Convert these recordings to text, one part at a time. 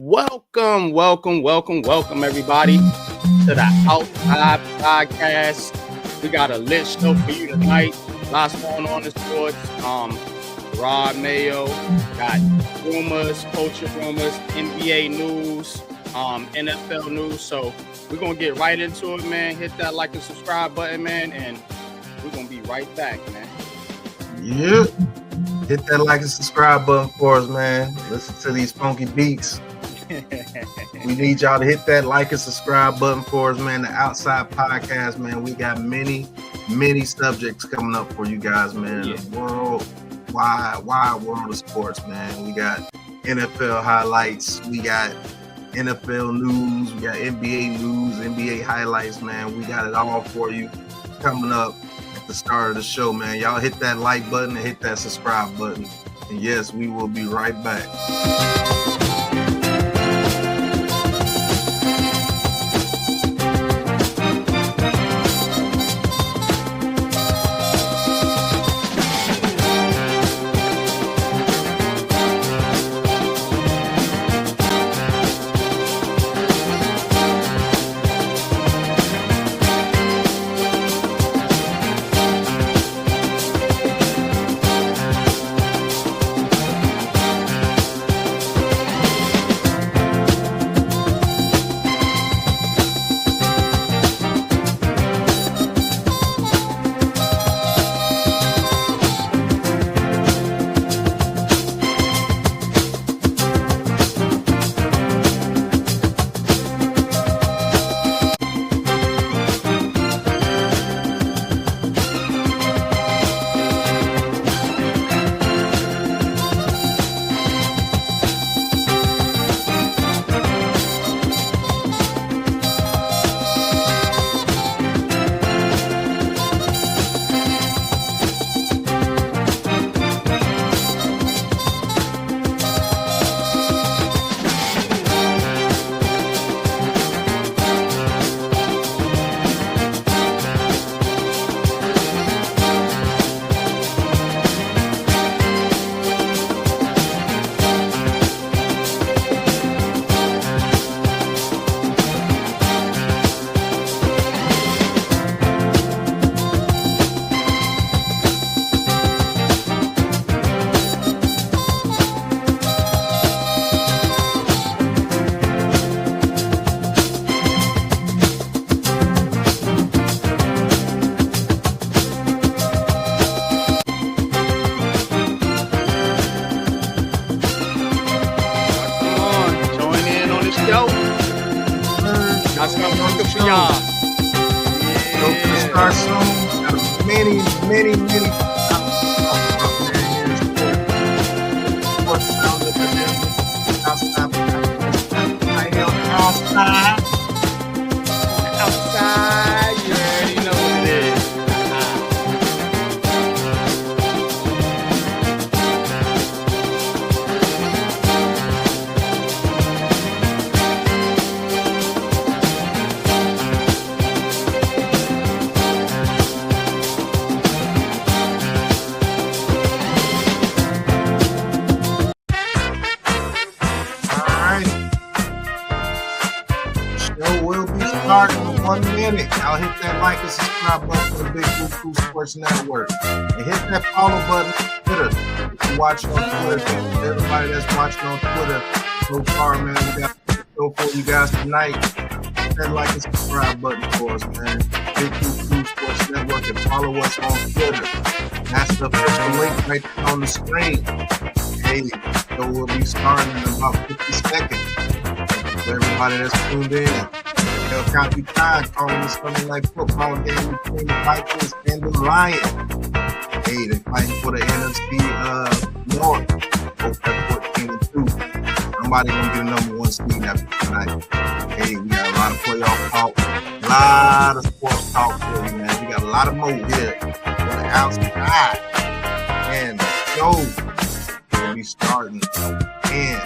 Welcome, everybody, to the Outside Podcast. We got a lit show for you tonight. Lots going on in sports. Jerod Mayo, got rumors, culture rumors, NBA news, NFL news. So we're gonna get right into it, man. Hit that like and subscribe button, man, and we're gonna be right back, man. Yeah. Hit that like and subscribe button for us, man. Listen to these funky beats. We need y'all to hit that like and subscribe button for us, man. The Outside Podcast, man. We got many subjects coming up for you guys, man. Yeah. The wide world of sports, man. We got NFL highlights. We got NFL news. We got NBA news, NBA highlights, man. We got it all for you coming up at the start of the show, man. Y'all hit that like button and hit that subscribe button. And yes, we will be right back. Network and hit that follow button on Twitter. If you watch on Twitter, everybody that's watching on Twitter so far, man, we got a show for you guys tonight. Hit that like and subscribe button for us, man. Big Blue Sports Network and follow us on Twitter. That's the official link right there on the screen. Hey, the show will be starting in about 50 seconds. For everybody that's tuned in. El Capitan calling this Sunday night football game between the Vikings and the Lions. Hey, they're fighting for the NFC North. Both at 14-2. Somebody gonna get a number one seed after tonight. Hey, we got a lot of playoff talk, a lot of sports talk for you, man. We got a lot of more here on the outside. And the show will be starting in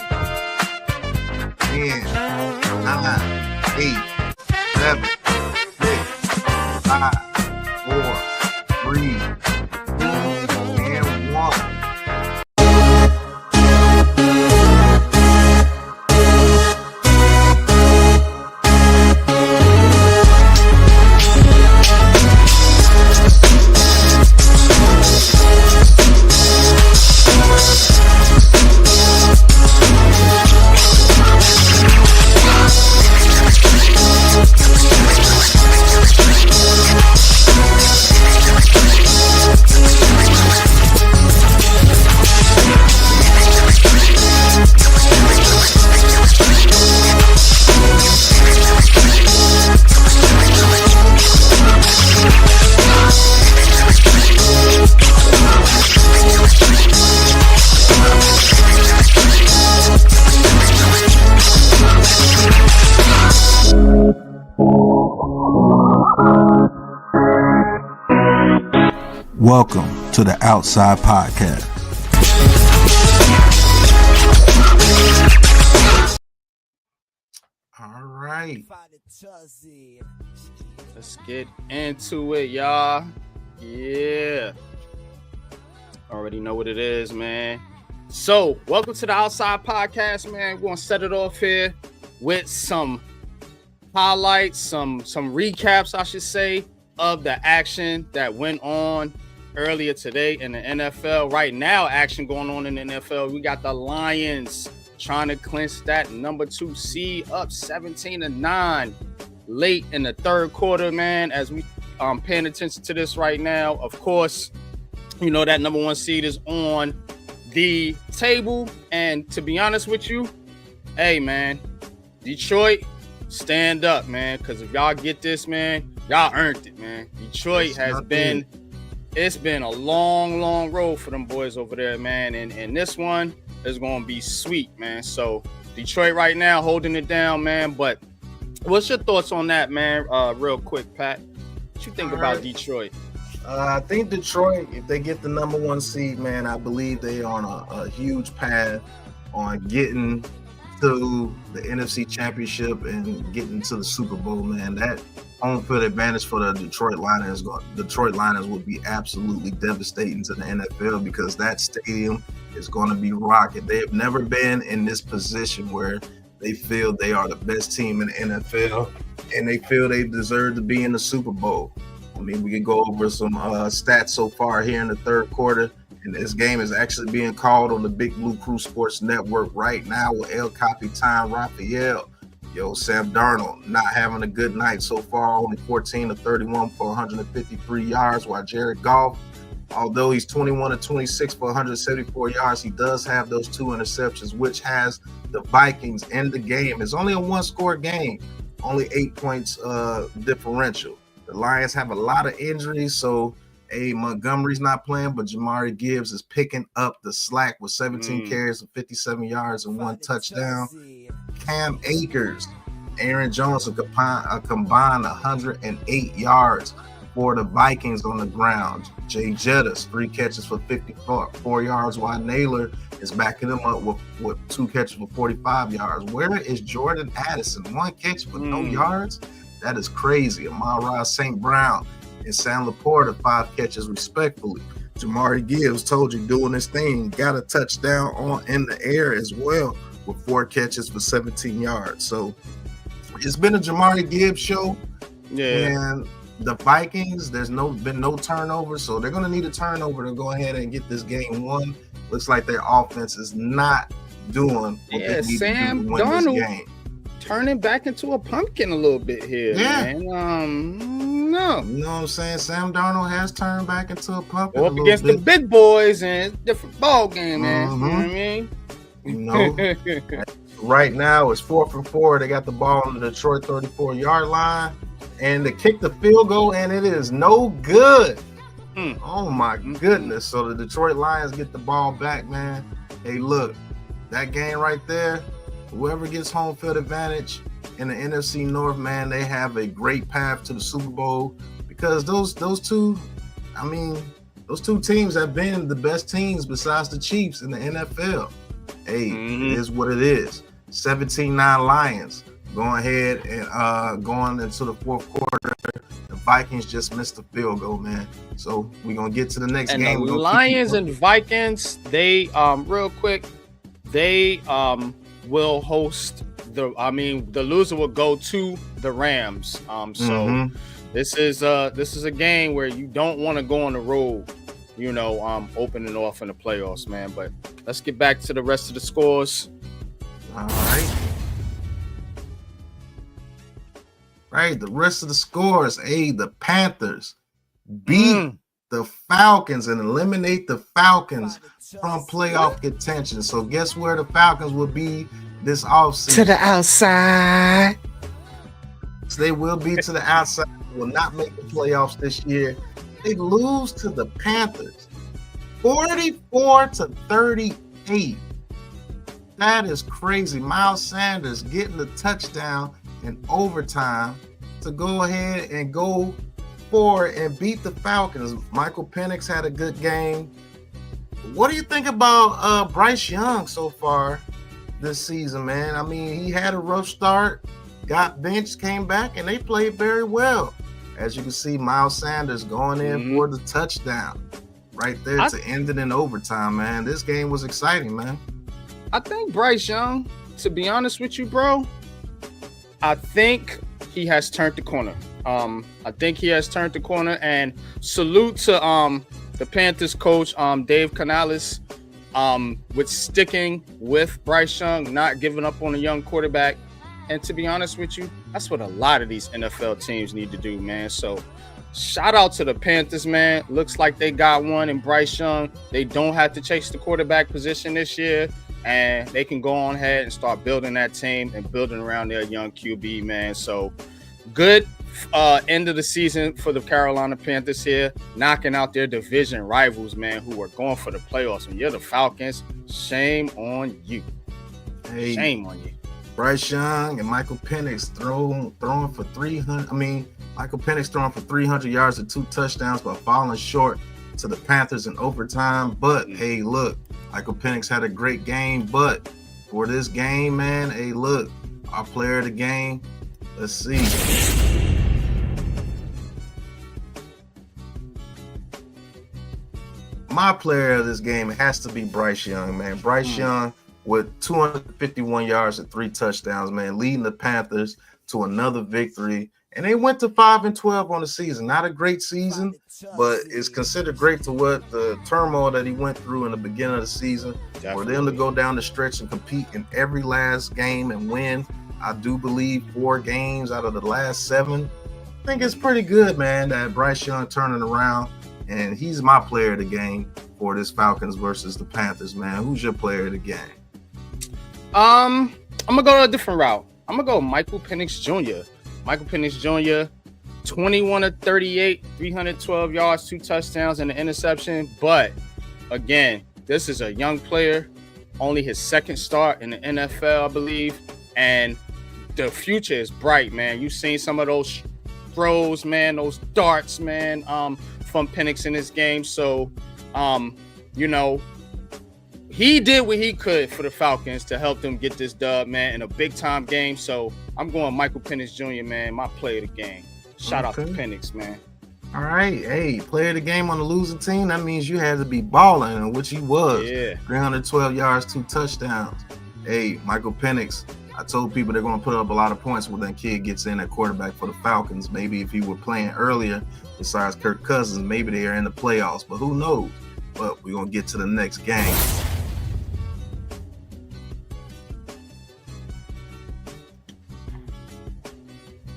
10, 9, 8. 7, 6, 5, 4, 3, 2, and 1. Welcome to the Outside Podcast. All right. Let's get into it, y'all. Yeah. Already know what it is, man. So, welcome to the Outside Podcast, man. We're going to set it off here with some highlights, some recaps, I should say, of the action that went on earlier today in the NFL. Right now, action going on in the NFL. We got the Lions trying to clinch that number 2 seed, up 17-9 late in the third quarter, man. As we paying attention to this right now, of course, you know that number 1 seed is on the table. And to be honest with you, hey, man, Detroit, stand up, man, because if y'all get this, man, y'all earned it, man. Detroit it's been a long road for them boys over there, man, and this one is going to be sweet, man. So Detroit right now holding it down, man. But what's your thoughts on that, man? Real quick, Pat, what you think about Detroit? I think Detroit, if they get the number 1 seed, man, I believe they are on a huge path on getting to the NFC Championship and getting to the Super Bowl, man. That home field advantage for the Detroit Lions would be absolutely devastating to the NFL, because that stadium is going to be rocking. They have never been in this position where they feel they are the best team in the NFL and they feel they deserve to be in the Super Bowl. I mean, we could go over some stats so far here in the third quarter. And this game is actually being called on the Big Blue Crew Sports Network right now with El Capitan Rafael. Sam Darnold not having a good night so far, only 14-31 for 153 yards, while Jared Goff, although he's 21-26 for 174 yards, he does have those 2 interceptions, which has the Vikings in the game. It's only a 1-score game, only 8 points differential. The Lions have a lot of injuries, so Montgomery's not playing, but Jamari Gibbs is picking up the slack with 17 carries and 57 yards and 1 touchdown. Cam Akers, Aaron Jones, a combined 108 yards for the Vikings on the ground. Jay Jettis, 3 catches for 54 yards, while Naylor is backing him up with 2 catches for 45 yards. Where is Jordan Addison? 1 catch for no yards? That is crazy. Amon-Ra St. Brown and Sam Laporta, 5 catches respectfully. Jamari Gibbs, told you, doing his thing, got a touchdown in the air as well with 4 catches for 17 yards. So it's been a Jamari Gibbs show. Yeah. And the Vikings, there's been no turnover, so they're going to need a turnover to go ahead and get this game won. Looks like their offense is not doing what they need Sam to do to win Darnold this game. Turning back into a pumpkin a little bit here, man. No. You know what I'm saying? Sam Darnold has turned back into a pumpkin. Up against the big boys, and it's a different ball game, man. You know what I mean? Right now it's 4th and 4. They got the ball on the Detroit 34-yard line, and they kick the field goal, and it is no good. Oh my goodness! So the Detroit Lions get the ball back, man. Hey, look, that game right there. Whoever gets home field advantage in the NFC North, man, they have a great path to the Super Bowl, because those two teams have been the best teams besides the Chiefs in the NFL. Hey, It is what it is. 17-9 Lions going ahead and going into the fourth quarter. The Vikings just missed the field goal, man. So we're going to get to the next game. The Lions and Vikings, they, real quick, they will host the loser will go to the Rams. So this is a game where you don't want to go on the road, opening off in the playoffs, man. But let's get back to the rest of the scores. All right. Right, the rest of the scores. The Panthers beat the Falcons and eliminate the Falcons from playoff contention. So guess where the Falcons will be this offseason? To the outside. So they will be to the outside. Will not make the playoffs this year. They lose to the Panthers 44-38. That is crazy. Miles Sanders getting the touchdown in overtime to go ahead and go 4 and beat the Falcons. Michael Penix had a good game. What do you think about Bryce Young so far this season, man? I mean, he had a rough start, got benched, came back, and they played very well. As you can see, Miles Sanders going in for the touchdown right there to end it in overtime, man. This game was exciting, man. I think Bryce Young, to be honest with you, bro, I think he has turned the corner. And salute to the Panthers coach, Dave Canales, with sticking with Bryce Young, not giving up on a young quarterback. And to be honest with you, that's what a lot of these NFL teams need to do, man. So shout out to the Panthers, man. Looks like they got one in Bryce Young. They don't have to chase the quarterback position this year, and they can go on ahead and start building that team and building around their young QB, man. So good end of the season for the Carolina Panthers here, knocking out their division rivals, man, who are going for the playoffs. And you're the Falcons. Shame on you. Hey, shame on you. Bryce Young and Michael Penix throwing for 300. I mean, Michael Penix throwing for 300 yards and 2 touchdowns, but falling short to the Panthers in overtime. But hey, look, Michael Penix had a great game. But for this game, man, hey, look, our player of the game. Let's see. My player of this game has to be Bryce Young, man. Bryce Young with 251 yards and 3 touchdowns, man, leading the Panthers to another victory. And they went to 5-12 on the season. Not a great season, but it's considered great to what the turmoil that he went through in the beginning of the season. Definitely. For them to go down the stretch and compete in every last game and win, I do believe 4 games out of the last 7. I think it's pretty good, man, that Bryce Young turning around. And he's my player of the game for this Falcons versus the Panthers, man. Who's your player of the game? I'm gonna go a different route. I'm gonna go Michael Penix Jr. Michael Penix Jr. 21 of 38, 312 yards, 2 touchdowns, and an interception. But again, this is a young player, only his second start in the NFL, I believe, and the future is bright, man. You've seen some of those throws, man, those darts, man, from Penix in this game. So, you know, he did what he could for the Falcons to help them get this dub, man, in a big-time game. So I'm going Michael Penix Jr., man, my player of the game. Shout out to Penix, man. All right. Hey, player of the game on the losing team, that means you had to be balling, which he was. Yeah. 312 yards, 2 touchdowns. Hey, Michael Penix, I told people they're going to put up a lot of points when that kid gets in at quarterback for the Falcons. Maybe if he were playing earlier, besides Kirk Cousins, maybe they are in the playoffs, but who knows? But we're going to get to the next game.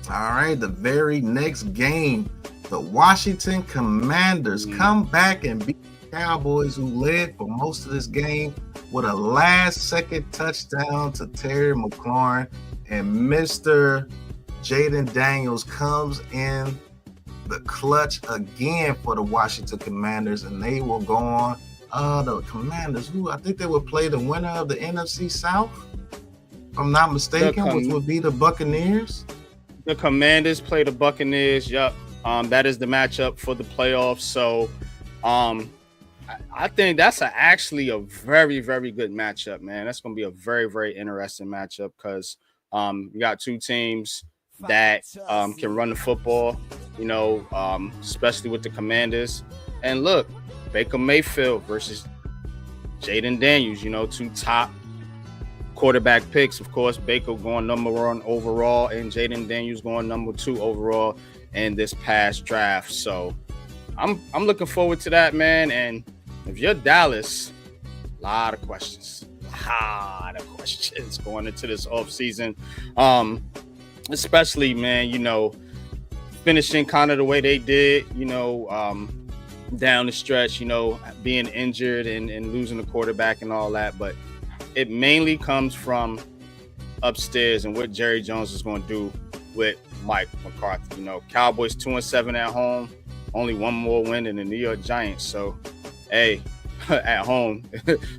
All right, the very next game, the Washington Commanders come back and beat the Cowboys, who led for most of this game with a last-second touchdown to Terry McLaurin. And Mr. Jaden Daniels comes in the clutch again for the Washington Commanders, and they will go on. The Commanders, who I think they would play the winner of the NFC South, if I'm not mistaken, which would be the Buccaneers. The Commanders play the Buccaneers. Yep. That is the matchup for the playoffs. So I think that's actually a very, very good matchup, man. That's going to be a very, very interesting matchup because you got 2 teams that can run the football, you know, especially with the Commanders. And look, Baker Mayfield versus Jaden Daniels, you know, 2 top quarterback picks. Of course, Baker going number 1 overall and Jaden Daniels going number 2 overall in this past draft. So I'm looking forward to that, man. And if you're Dallas, a lot of questions going into this offseason. Especially, man, you know, finishing kind of the way they did, you know, down the stretch, you know, being injured and losing the quarterback and all that. But it mainly comes from upstairs and what Jerry Jones is going to do with Mike McCarthy. You know, Cowboys 2-7 at home, only 1 more win than the New York Giants. So, hey, at home.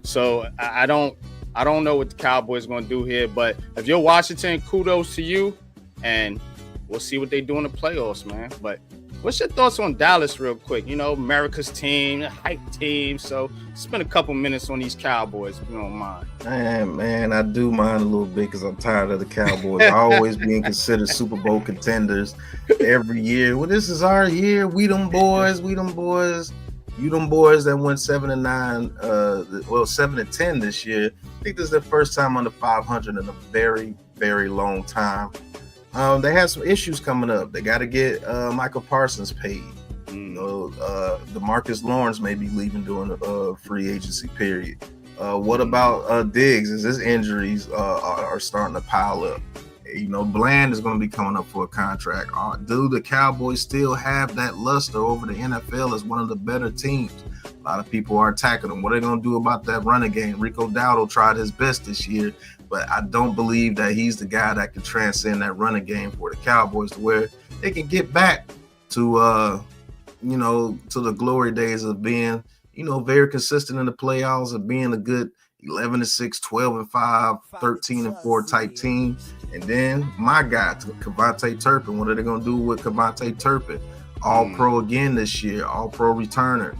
So I don't know what the Cowboys are going to do here. But if you're Washington, kudos to you, and we'll see what they do in the playoffs, man. But what's your thoughts on Dallas real quick? You know, America's team, hype team. So spend a couple minutes on these Cowboys, if you don't mind. Man, I do mind a little bit because I'm tired of the Cowboys always being considered Super Bowl contenders every year. Well, this is our year. We them boys. You them boys that went 7-9, 7-10 this year. I think this is their first time under 500 in a very, very long time. They have some issues coming up. They got to get Michael Parsons paid. DeMarcus Lawrence may be leaving during the free agency period. What about Diggs? As his injuries are starting to pile up? Bland is going to be coming up for a contract. Do the Cowboys still have that luster over the NFL as one of the better teams? A lot of people are attacking them. What are they going to do about that running game? Rico Dowdle tried his best this year, but I don't believe that he's the guy that can transcend that running game for the Cowboys to where they can get back to, to the glory days of being, very consistent in the playoffs and being a good 11-6, 12-5, 13-4 type team. And then my guy, Kevontae Turpin. What are they going to do with Kevontae Turpin? All-Pro again this year, All-Pro returner,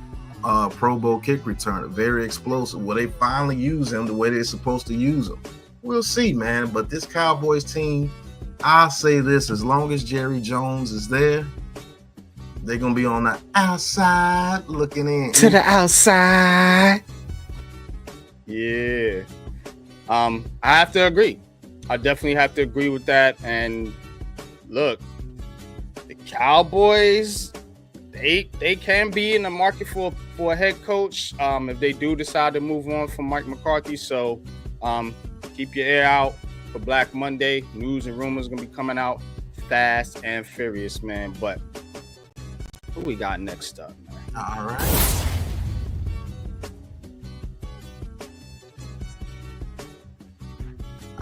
Pro Bowl kick returner, very explosive. Will they finally use him the way they're supposed to use him? We'll see, man. But this Cowboys team, I'll say this, as long as Jerry Jones is there, they're going to be on the outside looking in. To the outside. Yeah. I have to agree. I definitely have to agree with that. And look, the Cowboys, they can be in the market for a head coach if they do decide to move on from Mike McCarthy. So keep your ear out for Black Monday. News and rumors are going to be coming out fast and furious, man. But who we got next up, man? All right.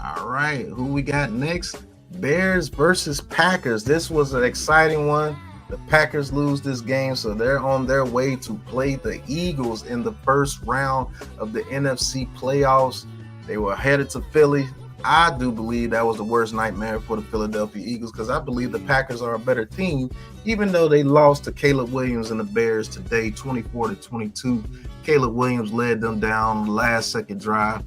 All right, who we got next? Bears versus Packers. This was an exciting one. The Packers lose this game, so they're on their way to play the Eagles in the first round of the NFC playoffs. They were headed to Philly. I do believe that was the worst nightmare for the Philadelphia Eagles because I believe the Packers are a better team, even though they lost to Caleb Williams and the Bears today, 24-22. Caleb Williams led them down the last second drive.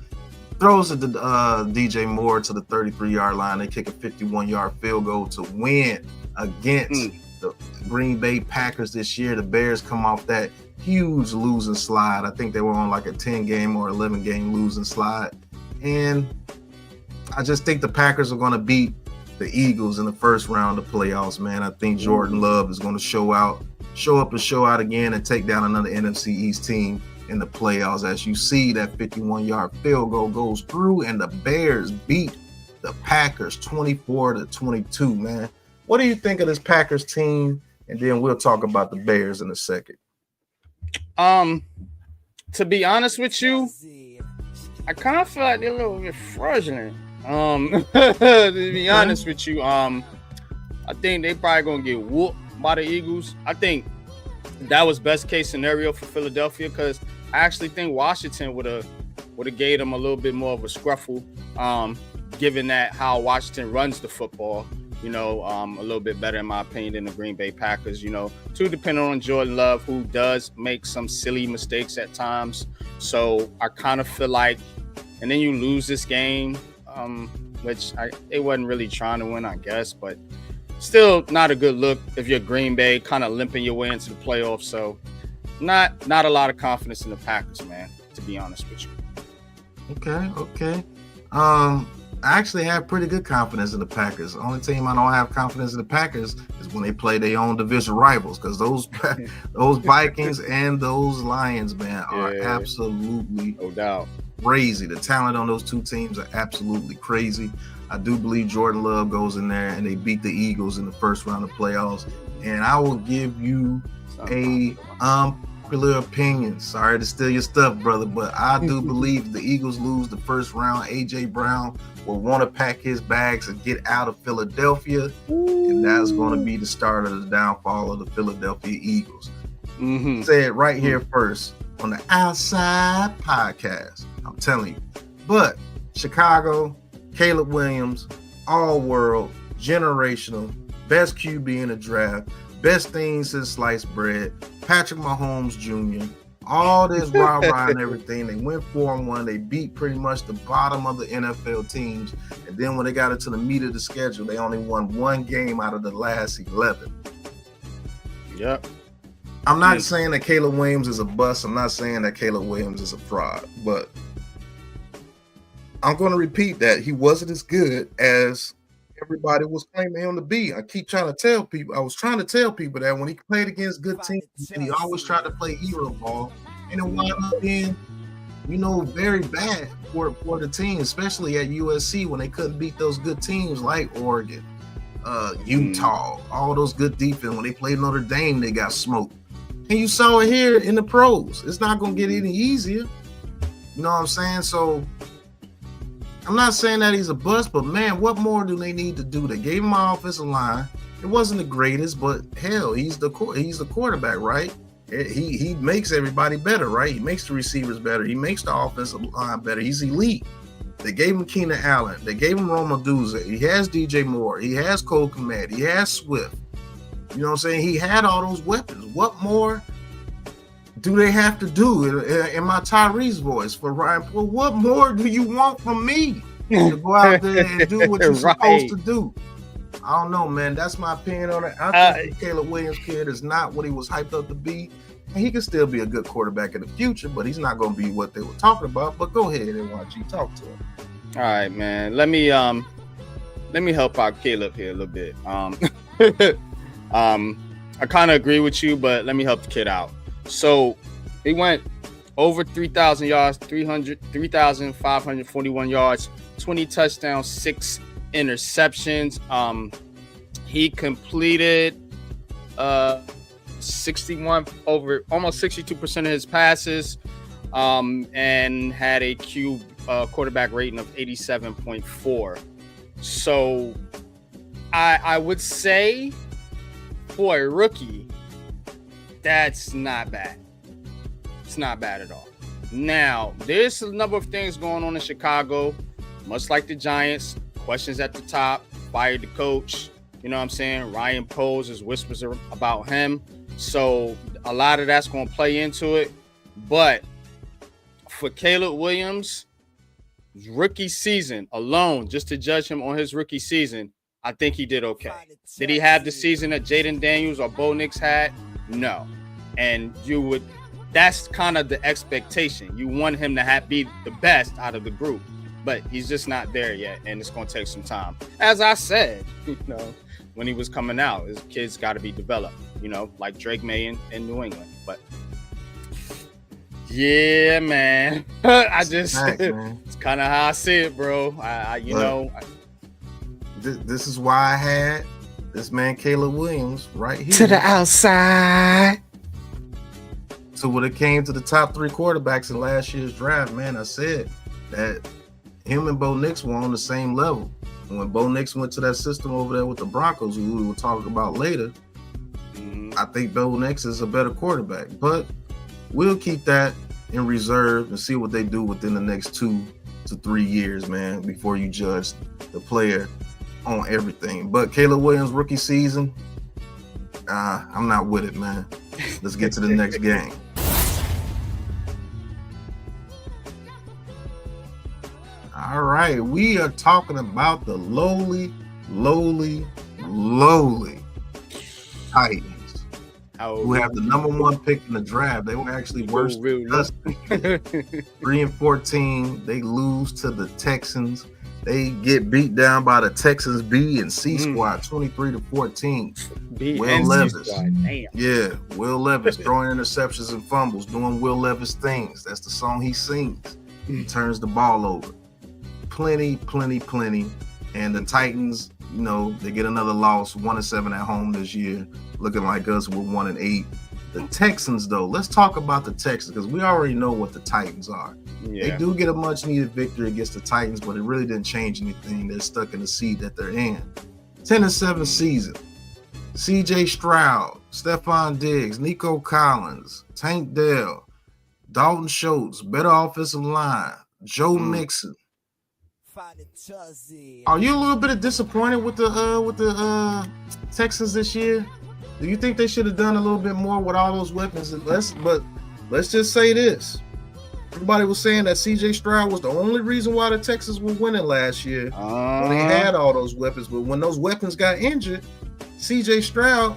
Throws it to DJ Moore to the 33-yard line. They kick a 51-yard field goal to win against the Green Bay Packers this year. The Bears come off that huge losing slide. I think they were on like a 10-game or 11-game losing slide. And I just think the Packers are going to beat the Eagles in the first round of playoffs, man. I think Jordan Love is going to show up and show out again and take down another NFC East team in the playoffs. As you see, that 51-yard field goal goes through and the Bears beat the Packers 24-22, man. What do you think of this Packers team? And then we'll talk about the Bears in a second. To be honest with you, I kind of feel like they're a little bit fraudulent. To be honest with you, I think they probably gonna get whooped by the Eagles. I think that was best case scenario for Philadelphia because I actually think Washington would have gave them a little bit more of a scruffle, given that how Washington runs the football, a little bit better in my opinion than the Green Bay Packers, too dependent on Jordan Love, who does make some silly mistakes at times. So I kind of feel like, and then you lose this game, which they wasn't really trying to win, I guess, but still not a good look if you're Green Bay kind of limping your way into the playoffs. So not a lot of confidence in the Packers, man, to be honest with you. Okay. I actually have pretty good confidence in the Packers. The only team I don't have confidence in the Packers is when they play their own division rivals, because those Vikings and those Lions, man, are absolutely no doubt crazy. The talent on those two teams are absolutely crazy. I do believe Jordan Love goes in there and they beat the Eagles in the first round of playoffs. And I will give you a unpopular opinion. Sorry to steal your stuff, brother, but I do believe the Eagles lose the first round. A.J. Brown will want to pack his bags and get out of Philadelphia. And that's going to be the start of the downfall of the Philadelphia Eagles. Say it right here first on the Outside Podcast. I'm telling you. But Chicago, Caleb Williams, all-world, generational, best QB in the draft. Best thing since sliced bread. Patrick Mahomes Jr. All this rah-rah and everything. They went 4-1. They beat pretty much the bottom of the NFL teams. And then when they got into the meat of the schedule, they only won one game out of the last 11. Yep. I'm not saying that Caleb Williams is a bust. I'm not saying that Caleb Williams is a fraud. But I'm going to repeat that he wasn't as good as everybody was claiming him to be. I was trying to tell people that when he played against good teams, and he always tried to play hero ball, and it wound up being, very bad for the team, especially at USC when they couldn't beat those good teams like Oregon, Utah, all those good defense. When they played Notre Dame, they got smoked. And you saw it here in the pros. It's not going to get any easier. You know what I'm saying? So I'm not saying that he's a bust, but man, what more do they need to do? They gave him an offensive line. It wasn't the greatest, but hell, he's the quarterback, right? He makes everybody better, right? He makes the receivers better. He makes the offensive line better. He's elite. They gave him Keenan Allen. They gave him Roma Duza. He has DJ Moore. He has Cole Kmet. He has Swift. You know what I'm saying? He had all those weapons. What more do they have to do? In my Tyrese voice for Ryan Poole, what more do you want from me to go out there and do what you're supposed to do? I don't know, man. That's my opinion on it. I think the Caleb Williams kid is not what he was hyped up to be. And he can still be a good quarterback in the future, but he's not going to be what they were talking about. But go ahead and watch you talk to him. All right, man. Let me help out Caleb here a little bit. I kind of agree with you, but let me help the kid out. So he went over 3,000 yards, 3,541 yards, 20 touchdowns, 6 interceptions. He completed 61 over almost 62% of his passes, and had a quarterback rating of 87.4. So I would say for a rookie, that's not bad. It's not bad at all. Now, there's a number of things going on in Chicago, much like the Giants. Questions at the top, fired the coach. You know what I'm saying? Ryan Poles, there's whispers about him. So a lot of that's going to play into it. But for Caleb Williams, rookie season alone, just to judge him on his rookie season, I think he did okay. Did he have the season that Jaden Daniels or Bo Nix had? No. And that's kind of the expectation. You want him to be the best out of the group, but he's just not there yet. And it's going to take some time. As I said, when he was coming out, his kids got to be developed, like Drake May in New England. But yeah, man, it's kind of how I see it, bro. This is why I had this man Caleb Williams right here to the outside. So when it came to the top 3 quarterbacks in last year's draft, man, I said that him and Bo Nix were on the same level. And when Bo Nix went to that system over there with the Broncos, who we will talk about later, I think Bo Nix is a better quarterback. But we'll keep that in reserve and see what they do within the next 2 to 3 years, man, before you judge the player on everything. But Caleb Williams rookie season, I'm not with it, man. Let's get to the next game. All right, we are talking about the lowly Titans, who have the number 1 pick in the draft. They were actually worse than us. 3-14. They lose to the Texans. They get beat down by the Texans B and C squad, 23-14. Will Levis. Yeah, Will Levis throwing interceptions and fumbles, doing Will Levis things. That's the song he sings. He turns the ball over. Plenty. And the Titans, they get another loss, 1-7 at home this year, looking like us with 1-8. The Texans, though, let's talk about the Texans because we already know what the Titans are. Yeah. They do get a much-needed victory against the Titans, but it really didn't change anything. They're stuck in the seed that they're in. 10-7 season. C.J. Stroud, Stephon Diggs, Nico Collins, Tank Dell, Dalton Schultz, better offensive line, Joe Mixon. Are you a little bit disappointed with the Texans this year? Do you think they should have done a little bit more with all those weapons? Let's just say this. Everybody was saying that C.J. Stroud was the only reason why the Texans were winning last year. When they had all those weapons. But when those weapons got injured, C.J. Stroud,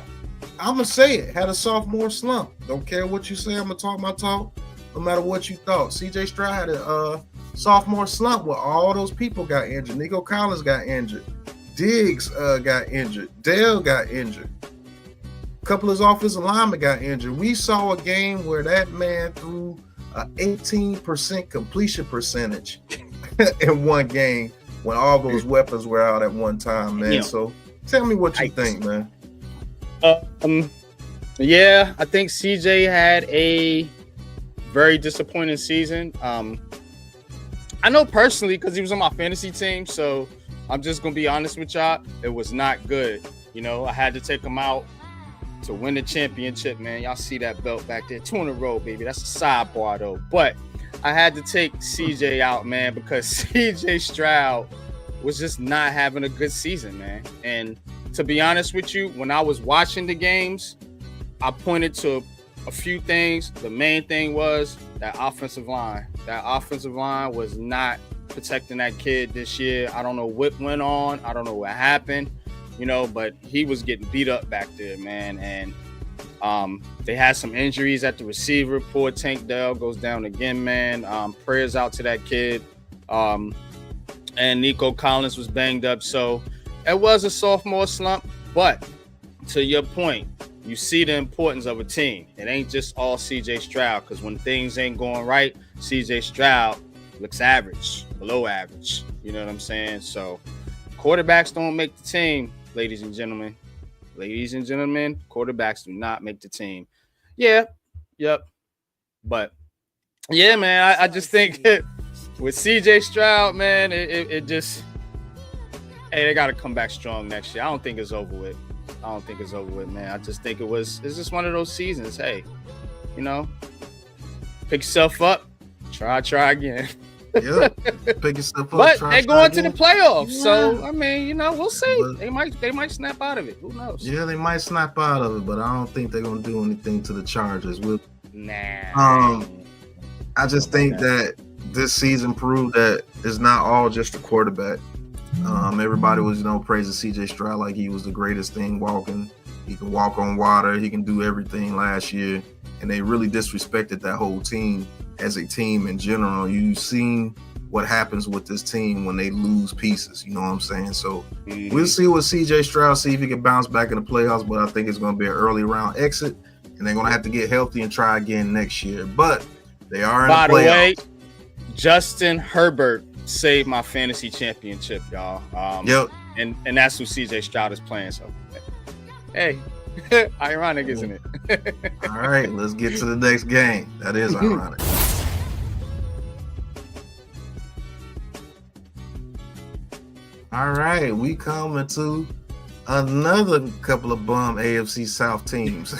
I'm going to say it, had a sophomore slump. Don't care what you say. I'm going to talk my talk no matter what you thought. C.J. Stroud had a sophomore slump where all those people got injured. Nico Collins got injured. Diggs got injured. Dale got injured. A couple of his offensive linemen got injured. We saw a game where that man threw an 18% completion percentage in one game when all those weapons were out at one time, man. Yeah. So tell me what you think, man. Yeah, I think CJ had a very disappointing season. I know personally because he was on my fantasy team, so I'm just gonna be honest with y'all. It was not good. You know, I had to take him out to win the championship, man. Y'all see that belt back there, 2 in a row, baby. That's a sidebar though. But I had to take CJ out, man, because CJ Stroud was just not having a good season, man. And to be honest with you, when I was watching the games, I pointed to a few things. The main thing was that offensive line. That offensive line was not protecting that kid this year. I don't know what went on. I don't know what happened, you know, but he was getting beat up back there, man. And they had some injuries at the receiver. Poor Tank Dell goes down again, man. Prayers out to that kid. And Nico Collins was banged up. So it was a sophomore slump. But to your point, you see the importance of a team. It ain't just all CJ Stroud, because when things ain't going right, CJ Stroud looks average, below average. You know what I'm saying? So quarterbacks don't make the team, ladies and gentlemen. Ladies and gentlemen, quarterbacks do not make the team. Yeah, yep. But yeah, man, I just think with CJ Stroud, man, it just, hey, they got to come back strong next year. I don't think it's over with. Man. I just think it's just one of those seasons. Hey, you know, pick yourself up, try again. Yeah, pick yourself up. But they're going to the playoffs, yeah. So I mean, you know, we'll see. They might snap out of it. Who knows? Yeah, they might snap out of it, but I don't think they're gonna do anything to the Chargers. Nah. I just think that this season proved that it's not all just the quarterback. Everybody was, you know, praising CJ Stroud like he was the greatest thing walking. He can walk on water. He can do everything last year. And they really disrespected that whole team as a team in general. You've seen what happens with this team when they lose pieces. You know what I'm saying? So we'll see what CJ Stroud, see if he can bounce back in the playoffs. But I think it's going to be an early round exit. And they're going to have to get healthy and try again next year. But they are in the playoffs. By the way, Justin Herbert saved my fantasy championship, y'all. Yep. And that's who CJ Stroud is playing. So, hey, ironic, isn't it? All right, let's get to the next game. That is ironic. All right, we come into another couple of bum AFC South teams.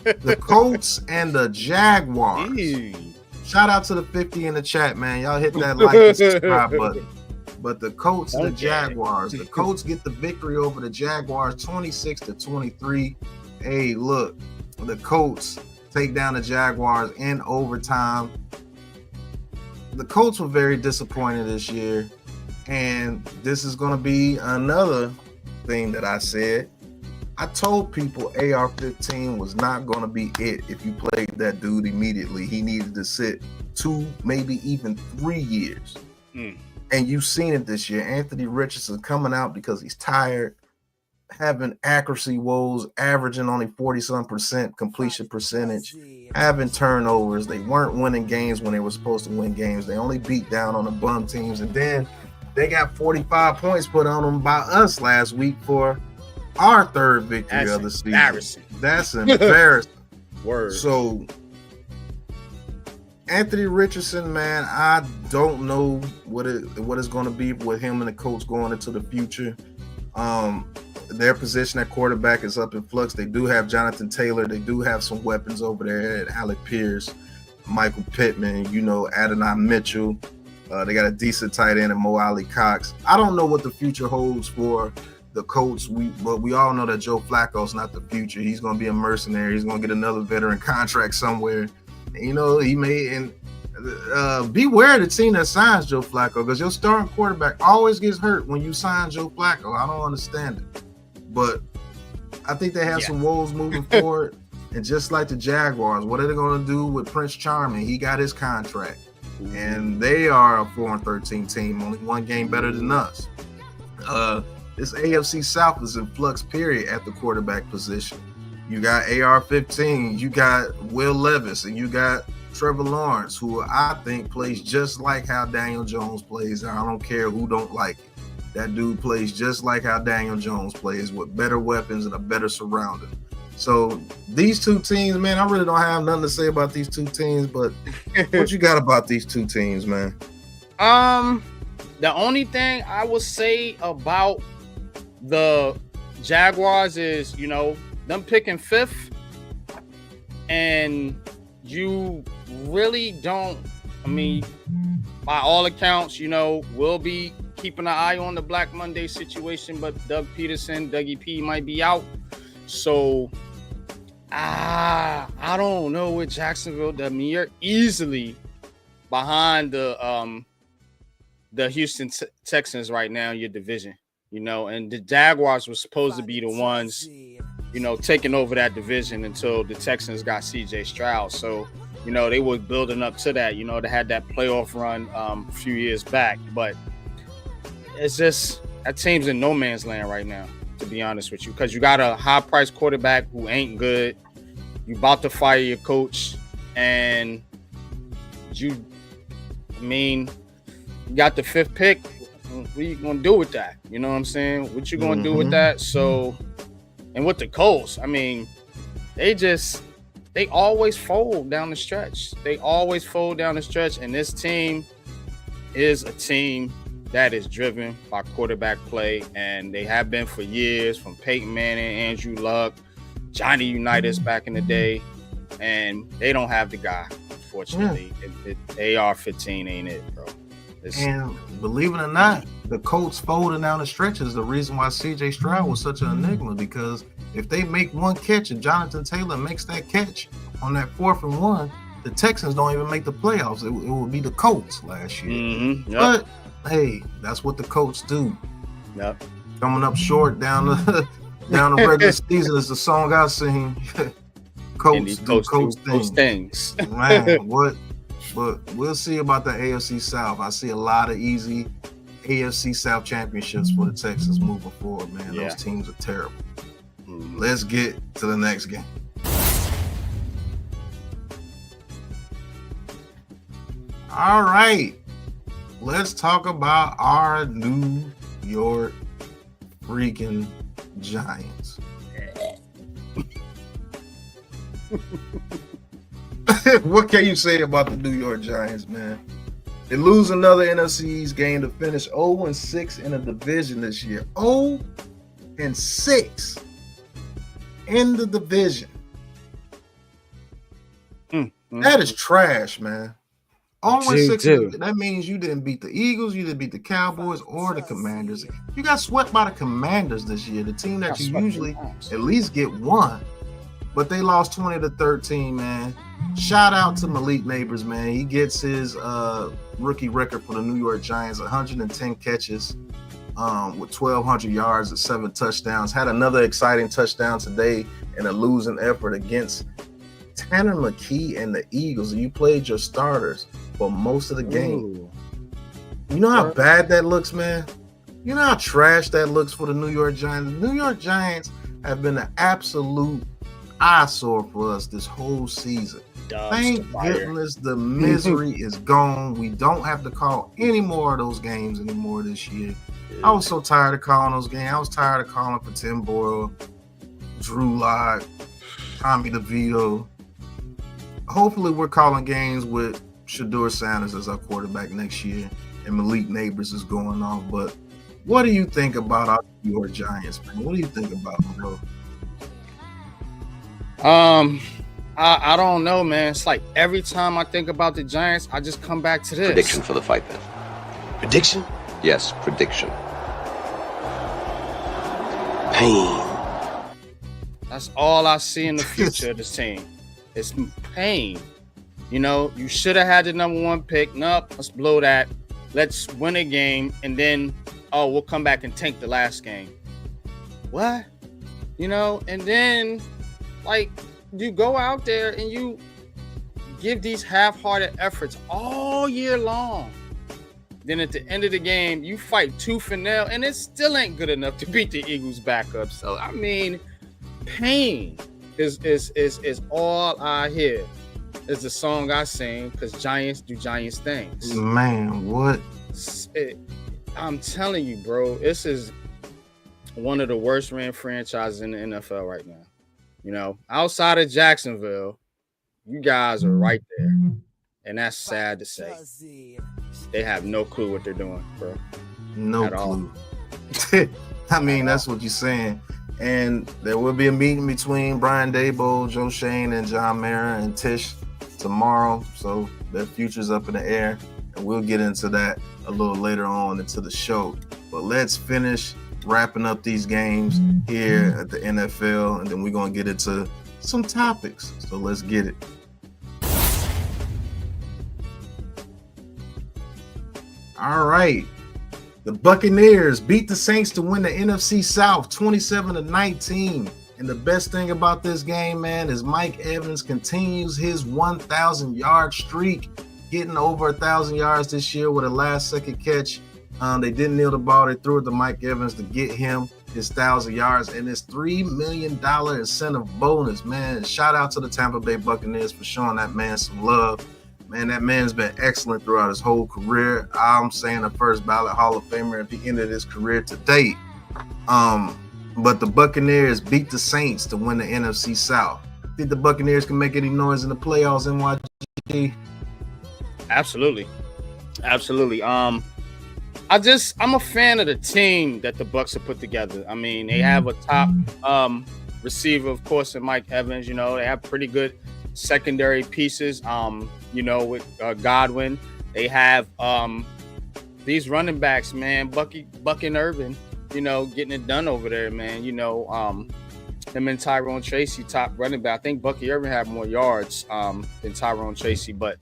The Colts and the Jaguars. Ew. Shout out to the 50 in the chat, man. Y'all hit that like and subscribe button. But the Colts and the Jaguars. The Colts get the victory over the Jaguars 26-23. Hey, look, the Colts take down the Jaguars in overtime. The Colts were very disappointed this year. And this is going to be another thing that I said. I told people AR-15 was not going to be it if you played that dude immediately. He needed to sit 2, maybe even 3 years. And you've seen it this year. Anthony Richardson coming out because he's tired, having accuracy woes, averaging only 40-some% completion percentage, having turnovers. They weren't winning games when they were supposed to win games. They only beat down on the bum teams. And then they got 45 points put on them by us last week for our third victory of the season. That's embarrassing. Word. So, Anthony Richardson, man, I don't know what it's going to be with him and the Colts going into the future. Their position at quarterback is up in flux. They do have Jonathan Taylor. They do have some weapons over there at Alec Pierce, Michael Pittman, you know, Adonai Mitchell. They got a decent tight end in Mo Ali Cox. I don't know what the future holds for the Colts. But we all know that Joe Flacco's not the future. He's going to be a mercenary. He's going to get another veteran contract somewhere. And, you know, he may and beware of the team that signs Joe Flacco, because your starting quarterback always gets hurt when you sign Joe Flacco. I don't understand it, but I think they have some woes moving forward. And just like the Jaguars, what are they going to do with Prince Charming? He got his contract, and they are a 4-13 team, only one game better than us. This AFC South is in flux, period, at the quarterback position. You got AR-15, you got Will Levis, and you got Trevor Lawrence, who I think plays just like how Daniel Jones plays. And I don't care who don't like it. That dude plays just like how Daniel Jones plays, with better weapons and a better surrounding. So these two teams, man, I really don't have nothing to say about these two teams, but what you got about these two teams, man? The only thing I will say about the Jaguars is, you know, them picking 5th, and you really don't, I mean, by all accounts, you know, we'll be keeping an eye on the Black Monday situation, but Dougie P might be out. So I don't know with Jacksonville. I mean, you're easily behind the Houston Texans right now in your division, you know, and the Jaguars were supposed to be the ones, you know, taking over that division until the Texans got CJ Stroud. So, you know, they were building up to that. You know, they had that playoff run a few years back, but it's just that team's in no man's land right now, to be honest with you, because you got a high-priced quarterback who ain't good. You about to fire your coach, and you got the 5th pick. What are you gonna do with that? You know what I'm saying? What you gonna do with that? So, and with the Colts, I mean, they always fold down the stretch. And this team is a team that is driven by quarterback play, and they have been for years, from Peyton Manning, Andrew Luck, Johnny Unitas back in the day, and they don't have the guy, unfortunately. AR-15 ain't it, bro. And believe it or not, the Colts folding down the stretch is the reason why CJ Stroud was such an enigma, because if they make one catch and Jonathan Taylor makes that catch on that 4th and 1, the Texans don't even make the playoffs. It would be the Colts last year. Mm-hmm. Yep. But hey, that's what the Colts do. Yep. Coming up short down the regular season is the song I sing. Colts do Colts things. Man, what? But we'll see about the AFC South. I see a lot of easy AFC South championships for the Texans moving forward, man. Those teams are terrible. Let's get to the next game. All right. Let's talk about our New York freaking Giants. What can you say about the New York Giants, man? They lose another NFC East game to finish 0-6 in the division this year. 0-6 in the division. That is trash, man. 0-6. That means you didn't beat the Eagles, you didn't beat the Cowboys or the Commanders. You got swept by the Commanders this year, the team that you usually at least get one. But they lost 20-13, man. Shout out to Malik Neighbors, man. He gets his rookie record for the New York Giants, 110 catches with 1,200 yards and 7 touchdowns. Had another exciting touchdown today in a losing effort against Tanner McKee and the Eagles. You played your starters for most of the game. Ooh. You know how bad that looks, man? You know how trash that looks for the New York Giants? The New York Giants have been an absolute eyesore for us this whole season. Thank goodness the misery is gone. We don't have to call any more of those games anymore this year. I was so tired of calling those games. I was tired of calling for Tim Boyle, Drew Lock, Tommy DeVito. Hopefully we're calling games with Shedeur Sanders as our quarterback next year, and Malik Neighbors is going off. But what do you think about our New York Giants, man? What do you think about them, bro? I don't know, man. It's like every time I think about the Giants, I just come back to this. Prediction for the fight, then. Prediction? Yes, prediction. pain. That's all I see in the future of this team. It's pain. You know, you should have had the number 1 pick. Nope, let's blow that. Let's win a game, and then, we'll come back and tank the last game. What? You know, and then, like, you go out there and you give these half-hearted efforts all year long. Then at the end of the game, you fight tooth and nail, and it still ain't good enough to beat the Eagles back up. So, I mean, pain is all I hear. Is the song I sing, because Giants do Giants things. Man, what? I'm telling you, bro, this is one of the worst ran franchises in the NFL right now. You know, outside of Jacksonville, you guys are right there. And that's sad to say. They have no clue what they're doing, bro. No clue. I mean, that's what you're saying. And there will be a meeting between Brian Daboll, Joe Shane, and John Mara and Tish tomorrow. So their future's up in the air. And we'll get into that a little later on into the show. But let's finish wrapping up these games here at the NFL. And then we're going to get into some topics. So let's get it. All right. The Buccaneers beat the Saints to win the NFC South 27-19. And the best thing about this game, man, is Mike Evans continues his 1,000-yard streak, getting over 1,000 yards this year with a last-second catch. They didn't kneel the ball. They threw it to Mike Evans to get him his 1,000 yards and his $3 million incentive bonus, man. Shout out to the Tampa Bay Buccaneers for showing that man some love. Man, that man's been excellent throughout his whole career. I'm saying a first ballot Hall of Famer at the end of his career to date. But the Buccaneers beat the Saints to win the NFC South. Think the Buccaneers can make any noise in the playoffs, NYG? Absolutely. I'm a fan of the team that the Bucs have put together. I mean, they have a top receiver, of course, in Mike Evans. You know, they have pretty good secondary pieces. You know, with Godwin, they have these running backs, man, Buck and Urban, you know, getting it done over there, man. You know, him and Tyrone Tracy, top running back. I think Bucky Urban had more yards than Tyrone Tracy, but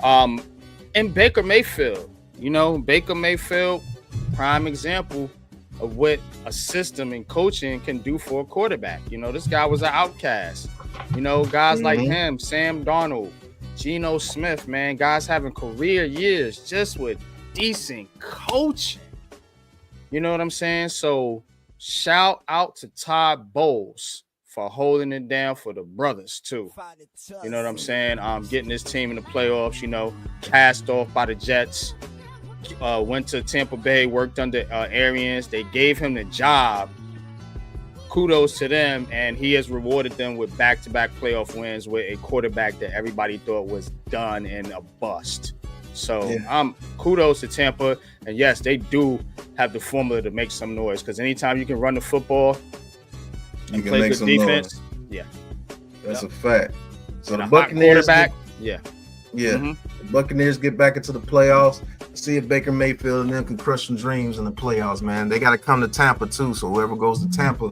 and Baker Mayfield, you know, prime example of what a system and coaching can do for a quarterback. You know, this guy was an outcast. You know, guys like him, Sam Darnold, Geno Smith, man, guys having career years just with decent coaching. You know what I'm saying? So shout out to Todd Bowles for holding it down for the brothers too. You know what I'm saying? Getting this team in the playoffs, you know, cast off by the Jets, went to Tampa Bay, worked under Arians. They gave him the job. Kudos to them, and he has rewarded them with back-to-back playoff wins with a quarterback that everybody thought was done and a bust. So kudos to Tampa, and yes, they do have the formula to make some noise, because anytime you can run the football and play good defense, that's a fact. So and the Buccaneers quarterback, the Buccaneers get back into the playoffs. See if Baker Mayfield and them can crush some dreams in the playoffs, man. They got to come to Tampa too. So whoever goes to Tampa,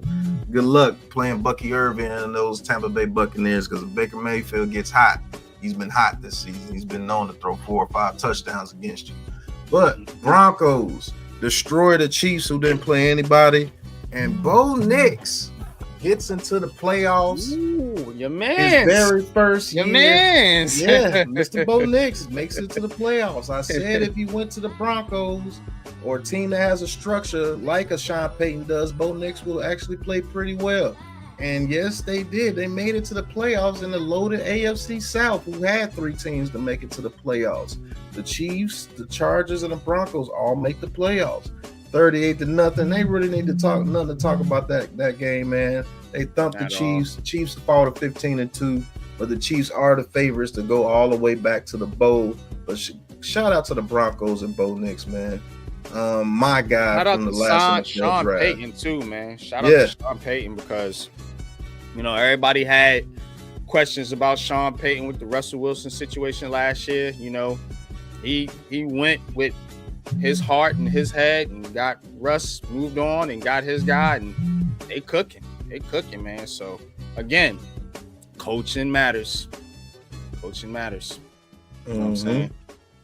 good luck playing Bucky Irvin and those Tampa Bay Buccaneers, because if Baker Mayfield gets hot, he's been hot this season. He's been known to throw 4 or 5 touchdowns against you. But Broncos destroy the Chiefs, who didn't play anybody, and Bo Nix gets into the playoffs. Ooh, your man. His very first your year. Man. Yeah, Mr. Bo Nix makes it to the playoffs. I said if he went to the Broncos or a team that has a structure like a Sean Payton does, Bo Nix will actually play pretty well. And yes, they did. They made it to the playoffs in the loaded AFC South, who had 3 teams to make it to the playoffs. The Chiefs, the Chargers, and the Broncos all make the playoffs. 38-0. They really need to talk about that game, man. They thumped the Chiefs. The Chiefs fall to 15-2, but the Chiefs are the favorites to go all the way back to the bowl. But shout out to the Broncos and Bo Nix, man. My guy shout from the last Sean draft. Payton too, man. Shout out to Sean Payton, because you know everybody had questions about Sean Payton with the Russell Wilson situation last year. You know, he went with his heart and his head and got Russ moved on and got his guy, and they cooking. They cooking, man. So again, coaching matters. Coaching matters. You know what I'm saying?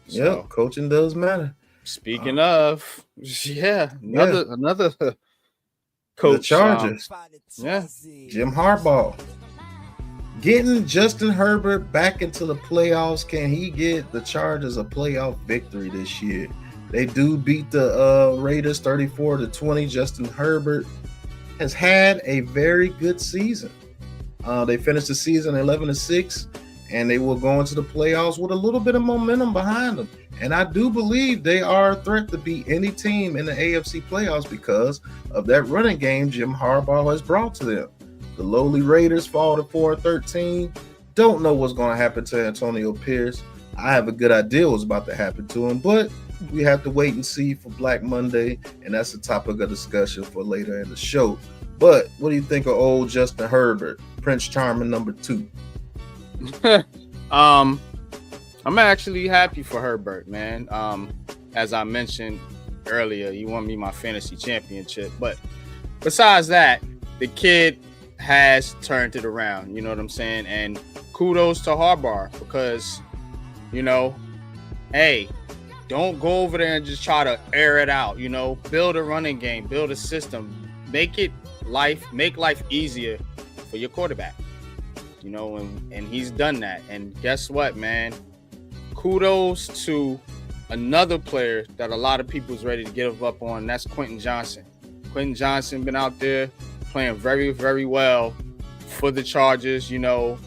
Yeah, coaching does matter. Speaking of, another coach. The Chargers. Jim Harbaugh. Getting Justin Herbert back into the playoffs. Can he get the Chargers a playoff victory this year? They do beat the Raiders 34-20. Justin Herbert has had a very good season. They finished the season 11-6, and they will go into the playoffs with a little bit of momentum behind them. And I do believe they are a threat to beat any team in the AFC playoffs because of that running game Jim Harbaugh has brought to them. The lowly Raiders fall to 4-13. Don't know what's going to happen to Antonio Pierce. I have a good idea what's about to happen to him, but we have to wait and see for Black Monday, and that's the topic of discussion for later in the show. But what do you think of old Justin Herbert, Prince Charming number 2? I'm actually happy for Herbert, man. As I mentioned earlier, he won me my fantasy championship. But besides that, the kid has turned it around. You know what I'm saying? And kudos to Harbaugh because, you know, hey, don't go over there and just try to air it out. You know, build a running game, build a system, make life easier for your quarterback. You know, and he's done that. And guess what, man? Kudos to another player that a lot of people's ready to give up on. That's Quentin Johnson. Quentin Johnson been out there playing very, very well for the Chargers, you know,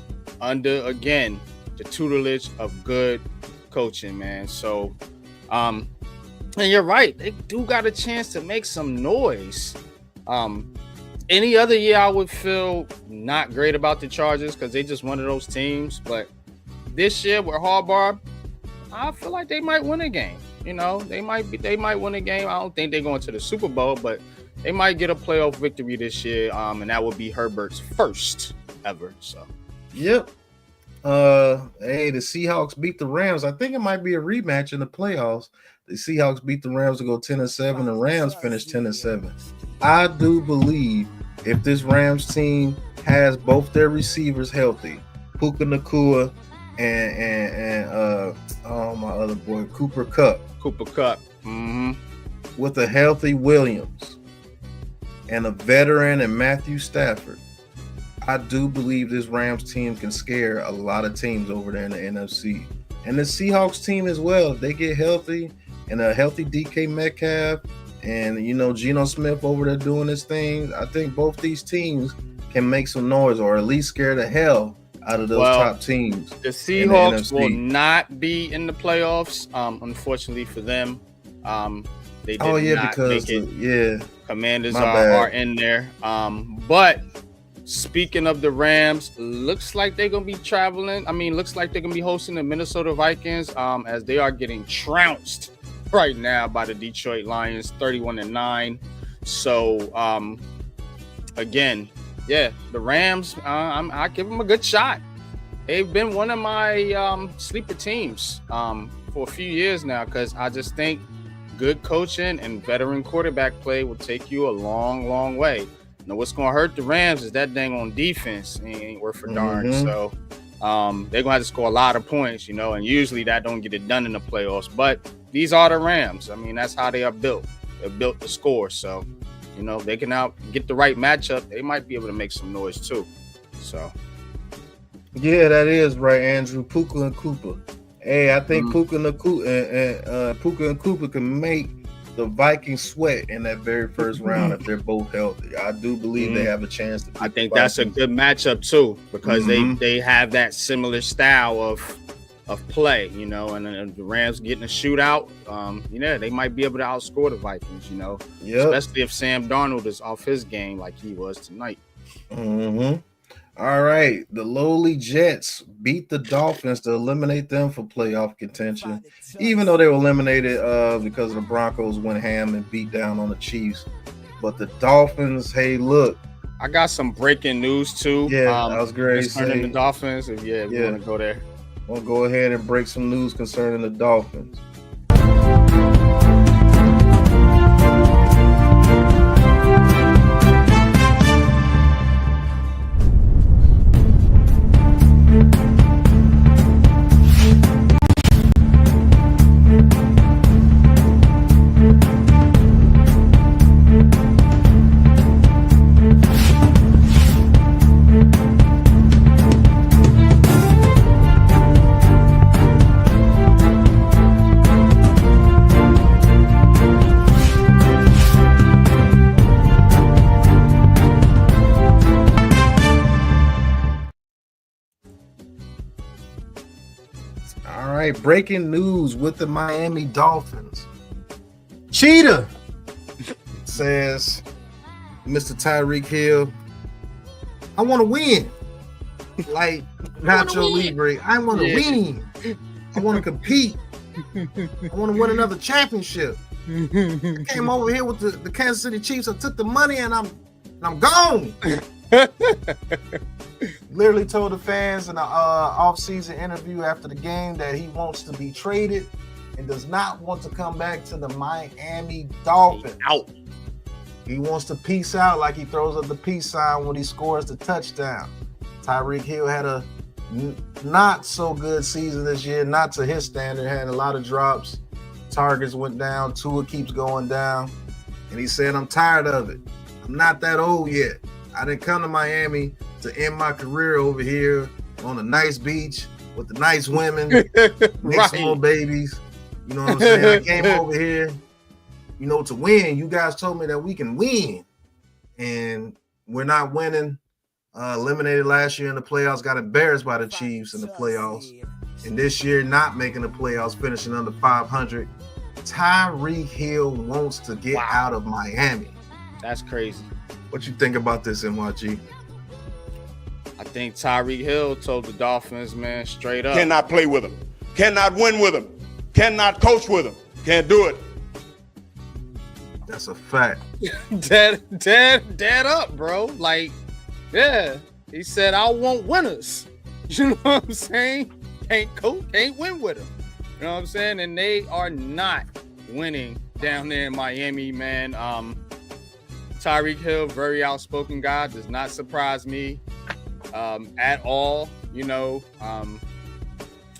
under, again, the tutelage of good coaching, man. So, and you're right. They do got a chance to make some noise. Any other year, I would feel not great about the Chargers because they just one of those teams. But this year with Harbaugh, I feel like they might win a game. You know, they might win a game. I don't think they're going to the Super Bowl, but they might get a playoff victory this year. And that would be Herbert's first ever. So, yep. Hey, the Seahawks beat the Rams. I think it might be a rematch in the playoffs. The Seahawks beat the Rams to go 10-7. The Rams finished 10-7. I do believe if this Rams team has both their receivers healthy, Puka Nacua and my other boy Cooper Kupp. Mm-hmm. With a healthy Williams and a veteran and Matthew Stafford, I do believe this Rams team can scare a lot of teams over there in the NFC. And the Seahawks team as well. If they get healthy and a healthy DK Metcalf and, you know, Geno Smith over there doing his thing, I think both these teams can make some noise or at least scare the hell out of those top teams. The Seahawks will not be in the playoffs, unfortunately for them. They did not make it. Commanders are in there. But speaking of the Rams, looks like they're going to be traveling. I mean, looks like they're going to be hosting the Minnesota Vikings as they are getting trounced right now by the Detroit Lions, 31-9. So, again, yeah, the Rams, I give them a good shot. They've been one of my sleeper teams for a few years now because I just think good coaching and veteran quarterback play will take you a long, long way. Now, what's going to hurt the Rams is that dang on defense ain't worth a darn. So they're going to have to score a lot of points, you know, and usually that don't get it done in the playoffs. But these are the Rams. I mean, that's how they are built. They're built to score. So, you know, they can now get the right matchup. They might be able to make some noise too. So, yeah, that is right, Andrew. Puka and Cooper. Hey, I think Puka and Cooper can make the Vikings sweat in that very first round if they're both healthy. I do believe they have a chance to. I think that's a good matchup too because they have that similar style of play, you know, and the Rams getting a shootout. You know, they might be able to outscore the Vikings, you know, especially if Sam Darnold is off his game like he was tonight. All right, the lowly Jets beat the Dolphins to eliminate them for playoff contention, even though they were eliminated because the Broncos went ham and beat down on the Chiefs. But the Dolphins, hey, look. I got some breaking news, too. Yeah, I was great. Concerning the Dolphins, if you want to go there. We'll go ahead and break some news concerning the Dolphins. right, breaking news with the Miami Dolphins. Cheetah says, Mr. Tyreek Hill, I want to win. Like Nacho Libre, I want to win. I want to compete. I want to win another championship. I came over here with the Kansas City Chiefs. I took the money and I'm gone. Literally told the fans in an off-season interview after the game that he wants to be traded and does not want to come back to the Miami Dolphins. Out. He wants to peace out like he throws up the peace sign when he scores the touchdown. Tyreek Hill had a not so good season this year, not to his standard, had a lot of drops. Targets went down, Tua keeps going down, and he said, I'm tired of it. I'm not that old yet. I didn't come to Miami to end my career over here on a nice beach with the nice women, make some more babies. You know what I'm saying? I came over here, to win. You guys told me that we can win, and we're not winning. Eliminated last year in the playoffs, got embarrassed by the Chiefs in the playoffs, and this year not making the playoffs, finishing under 500. Tyreek Hill wants to get out of Miami. That's crazy. What you think about this, NYG? I think Tyreek Hill told the Dolphins, man, straight up. Cannot play with him. Cannot win with him. Cannot coach with him. Can't do it. That's a fact. Dead up, bro. Like, yeah. He said, I want winners. You know what I'm saying? Can't coach, can't win with him. You know what I'm saying? And they are not winning down there in Miami, man. Tyreek Hill, very outspoken guy, does not surprise me at all.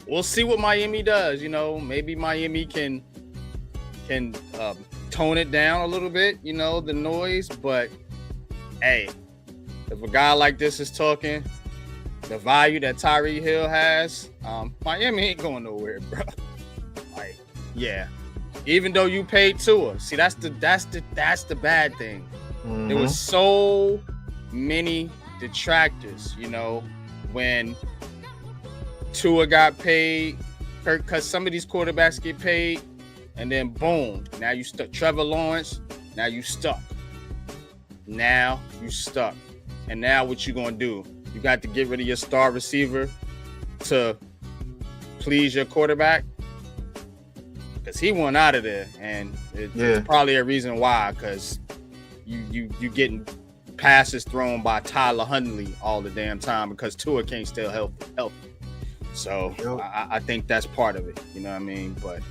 We'll see what Miami does. Maybe Miami can tone it down a little bit, the noise. But hey, if a guy like this is talking, the value that Tyreek Hill has, Miami ain't going nowhere, bro. Like, yeah. Even though you paid Tua, see, that's the bad thing. Mm-hmm. There was so many detractors, when Tua got paid, because some of these quarterbacks get paid, and then boom, now you stuck. Trevor Lawrence, now you stuck. And now what you gonna do? You got to get rid of your star receiver to please your quarterback? Because he went out of there, and it's probably a reason why, because you getting passes thrown by Tyler Huntley all the damn time because Tua can't still help. So I think that's part of it. You know what I mean? But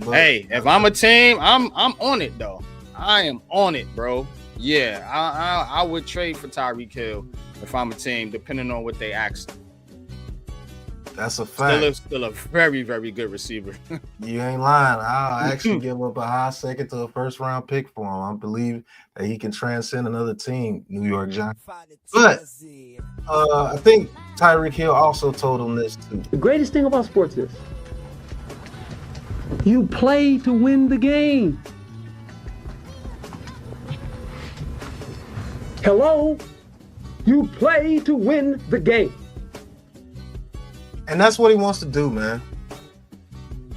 hey, if I'm a team, I'm on it though. I am on it, bro. Yeah, I would trade for Tyreek Hill if I'm a team, depending on what they ask. That's a fact. Still a very, very good receiver. You ain't lying. I'll actually give up a high second to a first-round pick for him. I believe that he can transcend another team, New York Giants. But I think Tyreek Hill also told him this too. The greatest thing about sports is you play to win the game. Hello? You play to win the game. And that's what he wants to do, man.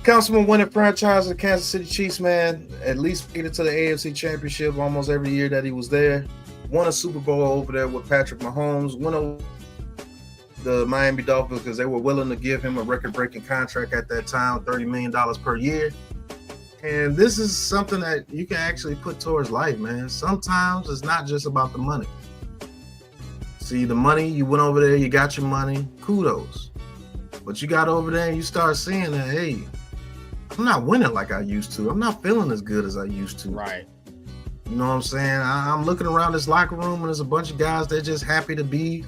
Councilman winning franchise of the Kansas City Chiefs, man. At least made it to the AFC Championship almost every year that he was there. Won a Super Bowl over there with Patrick Mahomes. Won over the Miami Dolphins because they were willing to give him a record-breaking contract at that time, $30 million per year. And this is something that you can actually put towards life, man. Sometimes it's not just about the money. See, the money, you went over there, you got your money, kudos. But you got over there and you start seeing that, hey, I'm not winning like I used to. I'm not feeling as good as I used to. Right. You know what I'm saying? I'm looking around this locker room and there's a bunch of guys that just happy to be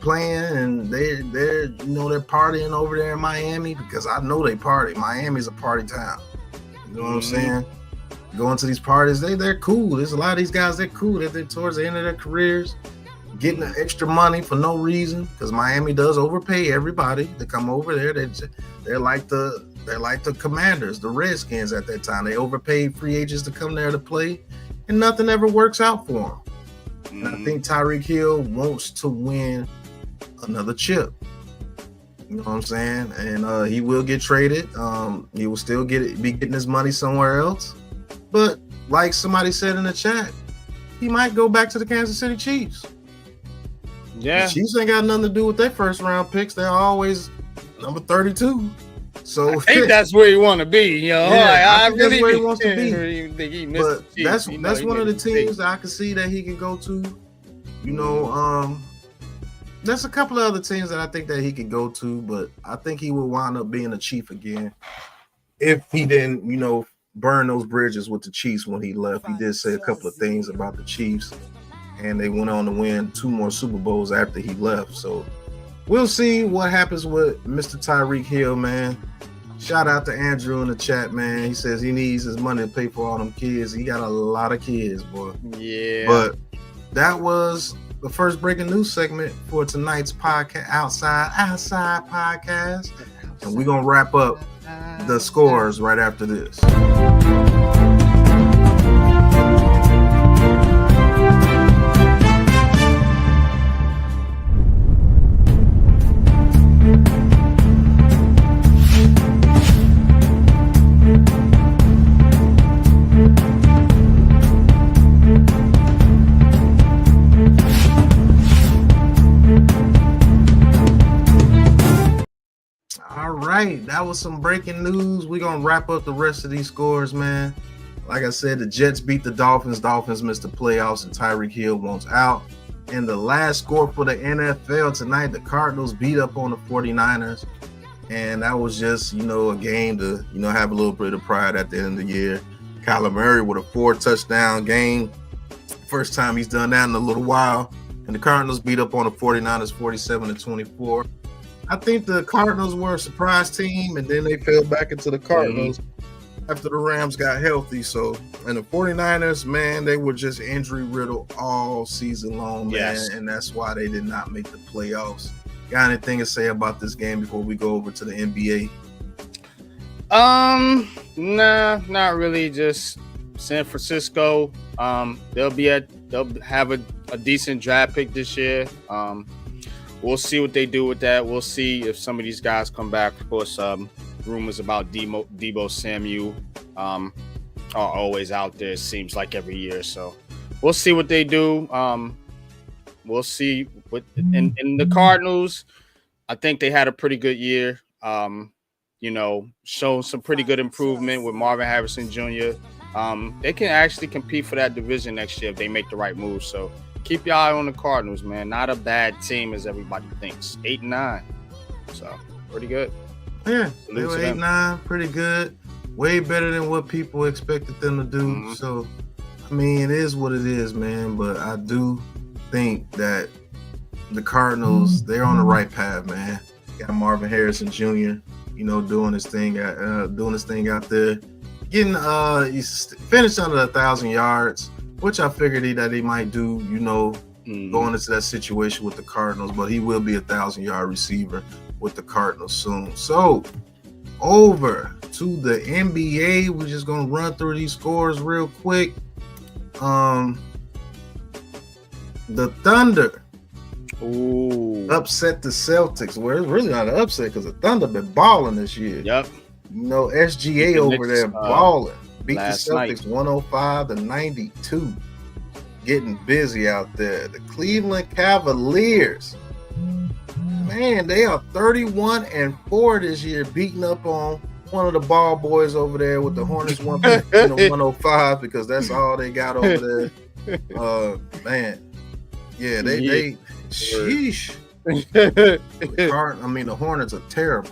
playing, and they're partying over there in Miami because I know they party. Miami's a party town. You know what I'm saying? Going to these parties, they're cool. There's a lot of these guys, they're cool. They're towards the end of their careers, getting the extra money for no reason, because Miami does overpay everybody to come over there. They're like the Commanders, the Redskins at that time. They overpaid free agents to come there to play, and nothing ever works out for them. And I think Tyreek Hill wants to win another chip. You know what I'm saying? And he will get traded. He will still be getting his money somewhere else. But like somebody said in the chat, he might go back to the Kansas City Chiefs. Yeah. The Chiefs ain't got nothing to do with their first round picks. They're always number 32. So I think that's where you want to be. You know, yeah, I really that's where he wants to be. Really think he missed but the Chiefs. that's one of the teams that I can see that he can go to. You know, there's a couple of other teams that I think that he could go to, but I think he will wind up being a Chief again if he didn't, you know, burn those bridges with the Chiefs when he left. He did say a couple of things about the Chiefs, and they went on to win 2 more Super Bowls after he left. So we'll see what happens with Mr. Tyreek Hill, man. Shout out to Andrew in the chat, man. He says he needs his money to pay for all them kids. He got a lot of kids, boy. Yeah. But that was the first breaking news segment for tonight's podcast, Outside Podcast. And we're going to wrap up the scores right after this. All right, that was some breaking news. We're going to wrap up the rest of these scores, man. Like I said, the Jets beat the Dolphins. Dolphins missed the playoffs, and Tyreek Hill wants out. And the last score for the NFL tonight, the Cardinals beat up on the 49ers. And that was just, you know, a game to, you know, have a little bit of pride at the end of the year. Kyler Murray with a 4-touchdown game. First time he's done that in a little while. And the Cardinals beat up on the 49ers 47-24. I think the Cardinals were a surprise team, and then they fell back into the Cardinals after the Rams got healthy. So, and the 49ers, man, they were just injury riddled all season long, man. Yes. And that's why they did not make the playoffs. Got anything to say about this game before we go over to the NBA? Nah, not really. Just San Francisco. They'll have a decent draft pick this year. We'll see what they do with that. We'll see if some of these guys come back. Of course, rumors about Deebo Samuel are always out there, it seems like every year. So we'll see what they do. We'll see what in the Cardinals. I think they had a pretty good year. You know, shown some pretty good improvement with Marvin Harrison Jr. They can actually compete for that division next year if they make the right moves. So keep your eye on the Cardinals, man. Not a bad team as everybody thinks. 8-9. So pretty good. Yeah, they were 8-9, pretty good. Way better than what people expected them to do. Mm-hmm. So, I mean, it is what it is, man. But I do think that the Cardinals, they're on the right path, man. Got Marvin Harrison Jr., you know, doing his thing out there. Getting he's finished under 1,000 yards, which I figured that he might do, you know, going into that situation with the Cardinals, but he will be a 1,000-yard receiver with the Cardinals soon. So over to the NBA, we're just gonna run through these scores real quick. The Thunder upset the Celtics. Well, it's really not an upset because the Thunder been balling this year. Yep. You know, SGA over there balling. Beat the Celtics 105-92. Getting busy out there. The Cleveland Cavaliers, man, they are 31-4 this year, beating up on one of the ball boys over there with the Hornets 105 because that's all they got over there. Man, yeah, they sheesh. The Hornets are terrible.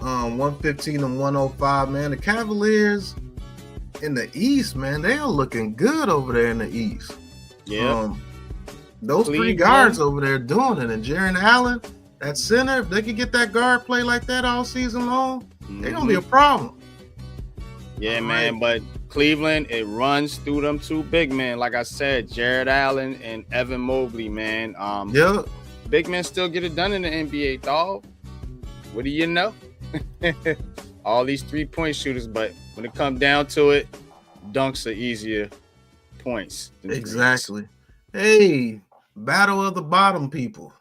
115-105, man. The Cavaliers in the East, man, they are looking good over there in the East. Yeah. Those three guards over there doing it. And Jaren Allen, that center, if they could get that guard play like that all season long, they're going to be a problem. Yeah, man. But Cleveland, it runs through them two big men. Like I said, Jared Allen and Evan Mobley, man. Big men still get it done in the NBA, dog. What do you know? All these 3-point shooters, but when it comes down to it, dunks are easier points. Exactly. Hey, battle of the bottom people.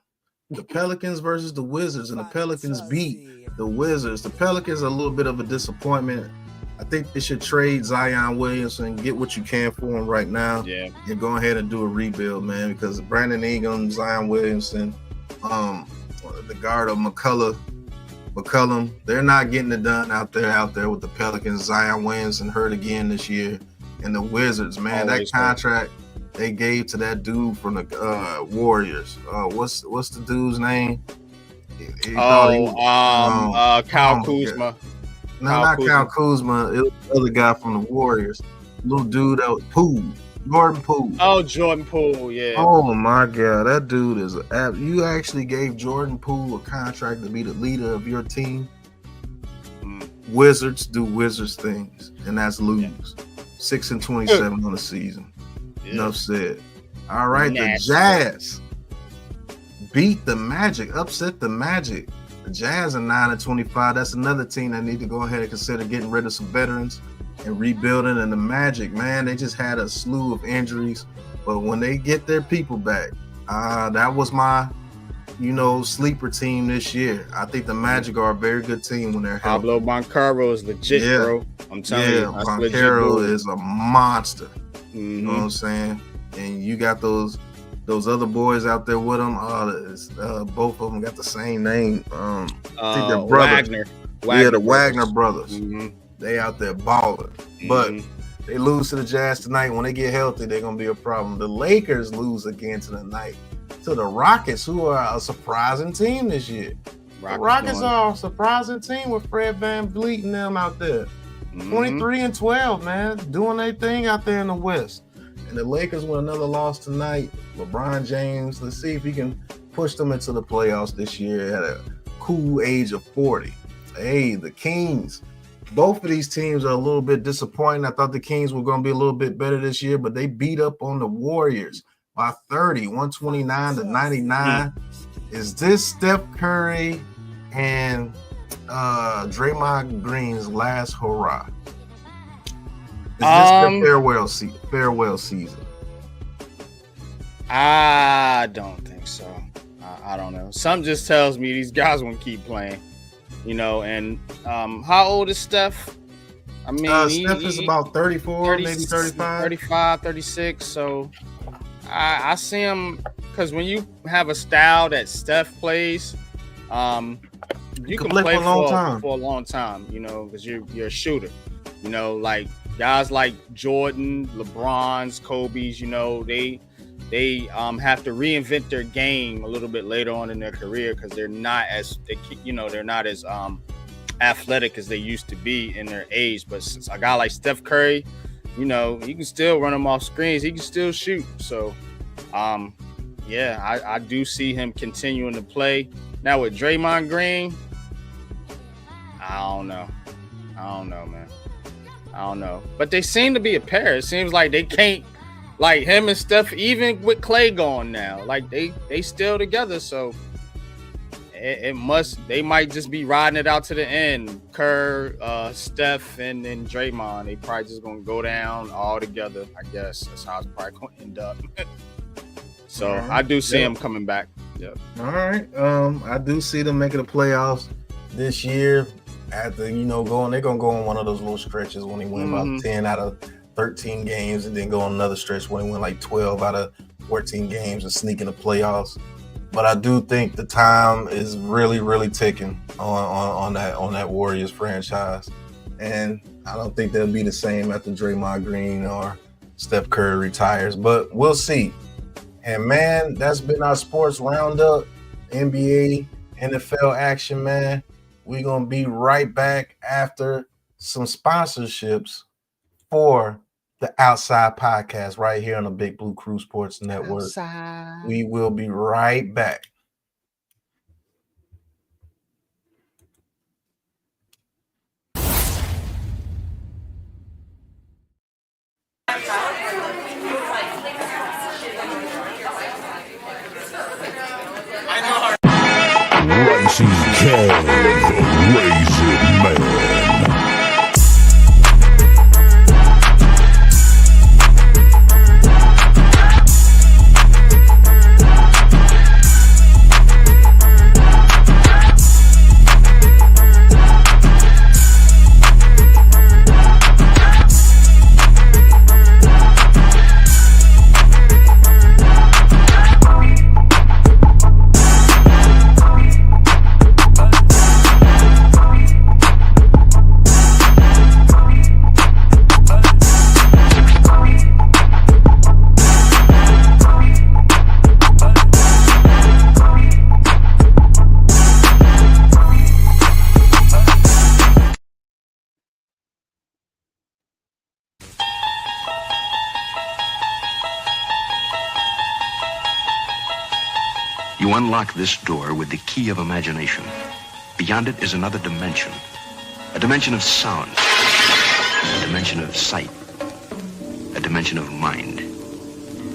the Pelicans versus the Wizards, and the Pelicans beat the Wizards. The Pelicans are a little bit of a disappointment. I think they should trade Zion Williamson and get what you can for him right now. Yeah. And go ahead and do a rebuild, man, because Brandon Ingram, Zion Williamson, the guard of McCollum, they're not getting it done out there with the Pelicans. Zion Williamson hurt again this year. And the Wizards, man, Always that contract they gave to that dude from the Warriors. What's the dude's name? Kyle Kuzma. No, not Kyle Kuzma. It was the other guy from the Warriors. Little dude that was Jordan Poole. Oh, Jordan Poole, yeah. Oh my God, that dude is you actually gave Jordan Poole a contract to be the leader of your team. Wizards do Wizards things, and that's lose. 6-27 on the season. Yeah. Enough said. All right, the Jazz beat the Magic, upset the Magic. The Jazz are 9-25. That's another team that need to go ahead and consider getting rid of some veterans and rebuilding. And the Magic, man, they just had a slew of injuries. But when they get their people back, that was my, sleeper team this year. I think the Magic are a very good team when they're healthy. Pablo Banchero is legit, bro. I'm telling you. Banchero is a monster. Mm-hmm. You know what I'm saying? And you got those other boys out there with them. Both of them got the same name. I think they're brothers. Wagner the Wagner brothers. Mm-hmm. They out there balling. Mm-hmm. But they lose to the Jazz tonight. When they get healthy, they're going to be a problem. The Lakers lose again tonight to the Rockets, who are a surprising team this year. The Rockets are a surprising team with Fred VanVleet and them out there. 23-12, man. Doing their thing out there in the West. And the Lakers with another loss tonight. LeBron James, let's see if he can push them into the playoffs this year at a cool age of 40. Hey, the Kings. Both of these teams are a little bit disappointing. I thought the Kings were going to be a little bit better this year, but they beat up on the Warriors by 30, 129-99. Is this Steph Curry and Draymond Green's last hurrah? Is this their farewell season? I don't think so. I don't know. Something just tells me these guys won't keep playing. And how old is Steph? I mean, Steph is about 34, maybe 35. 35, 36. So I see him, because when you have a style that Steph plays, you can play for a long time, because you're a shooter. Like guys like Jordan, LeBron's, Kobe's, they have to reinvent their game a little bit later on in their career, because they're not as athletic as they used to be in their age. But since a guy like Steph Curry, you can still run him off screens. He can still shoot. So, I do see him continuing to play. Now with Draymond Green, I don't know, man. I don't know. But they seem to be a pair. It seems like they can't, like him and Steph, even with Clay gone now, like they still together. So they might just be riding it out to the end. Kerr, Steph, and then Draymond, they probably just gonna go down all together. I guess that's how it's probably gonna end up. So right. I do see him coming back. Yeah. All right. I do see them making the playoffs this year. After they're gonna go on one of those little stretches when they win about 10 out of 13 games, and then go on another stretch when they win like 12 out of 14 games and sneak in the playoffs. But I do think the time is really, really ticking on that Warriors franchise, and I don't think they'll be the same after Draymond Green or Steph Curry retires. But we'll see. And man, that's been our sports roundup, NBA, NFL action, man. We're going to be right back after some sponsorships for the Outside Podcast right here on the Big Blue Crew Sports Network. Outside. We will be right back. Racing Kev, Raisin Man. You unlock this door with the key of imagination. Beyond it is another dimension. A dimension of sound. A dimension of sight. A dimension of mind.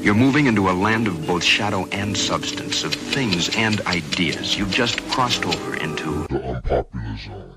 You're moving into a land of both shadow and substance, of things and ideas. You've just crossed over into The unpopular zone.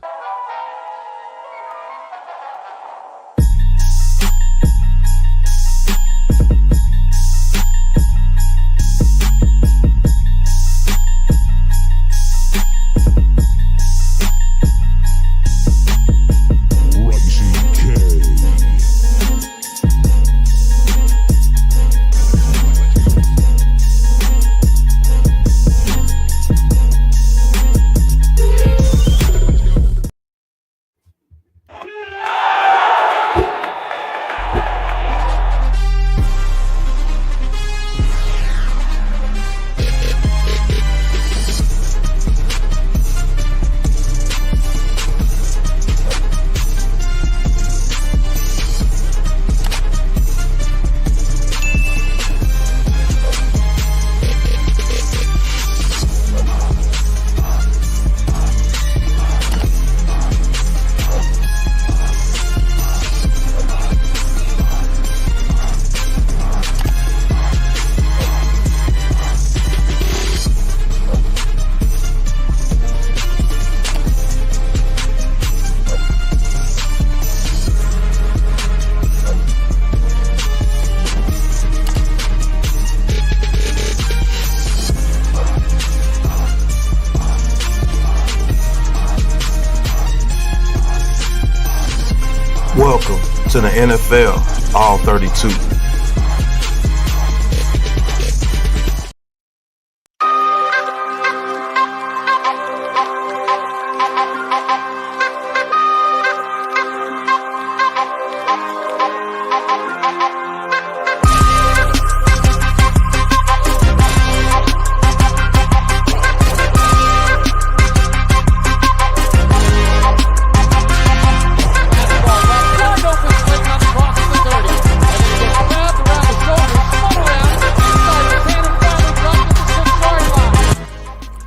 Welcome to the NFL All 32.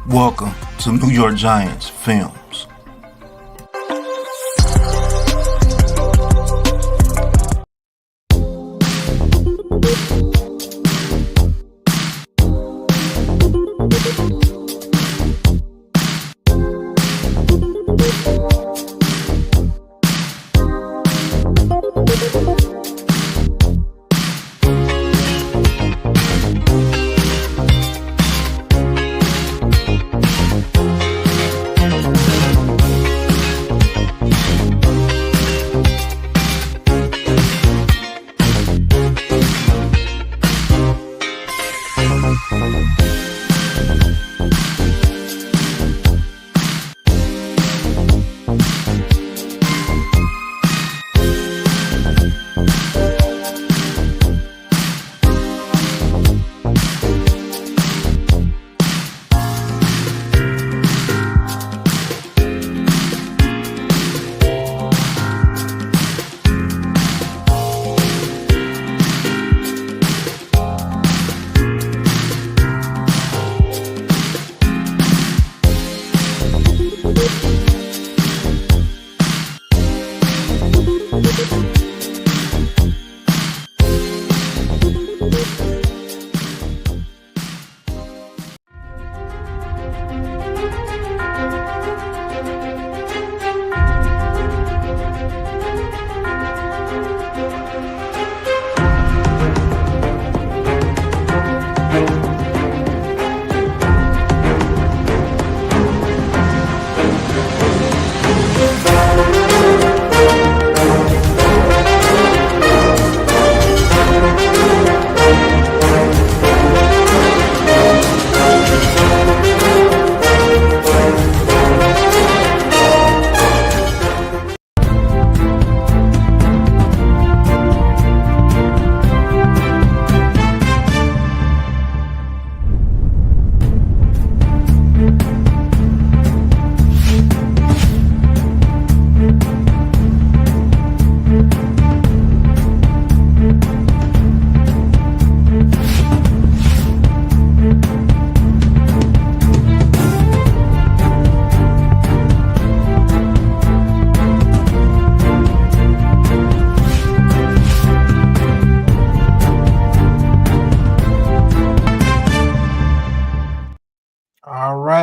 Welcome to New York Giants Films.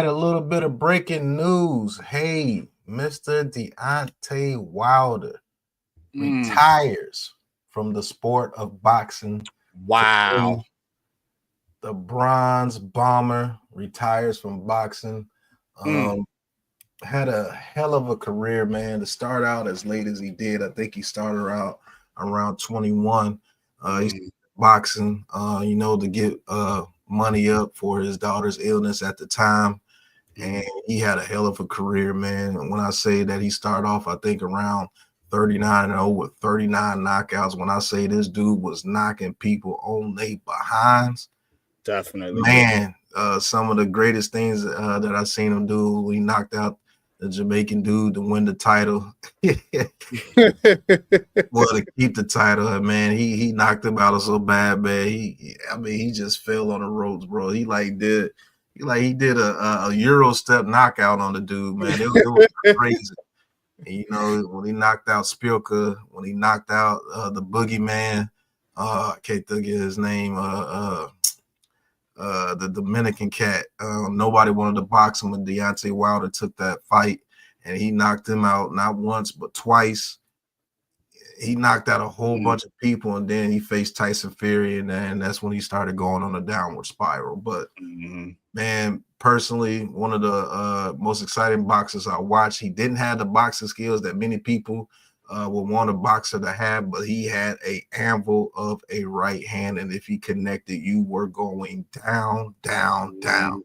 right, a little bit of breaking news. Hey, Mr. Deontay Wilder retires from the sport of boxing. Wow. The Bronze Bomber retires from boxing. Had a hell of a career, man. To start out as late as he did, I think he started out around 21. He's boxing, to get money up for his daughter's illness at the time. And he had a hell of a career, man. And when I say that he started off, I think around 39-0 with 39 knockouts. When I say this dude was knocking people on their behinds, definitely, man. Some of the greatest things that I've seen him do, he knocked out the Jamaican dude to win the title. Well, to keep the title, man, he knocked him out so bad, man. He just fell on the ropes, bro. He did a Euro step knockout on the dude, man. It was crazy. And, when he knocked out Spilka, when he knocked out the boogeyman, I can't think of his name. The Dominican cat. Nobody wanted to box him, and Deontay Wilder took that fight, and he knocked him out not once but twice. He knocked out a whole bunch of people, and then he faced Tyson Fury, and then that's when he started going on a downward spiral. But man, personally, one of the most exciting boxers I watched. He didn't have the boxing skills that many people would want a boxer to have, but he had a anvil of a right hand, and if he connected, you were going down, down, down.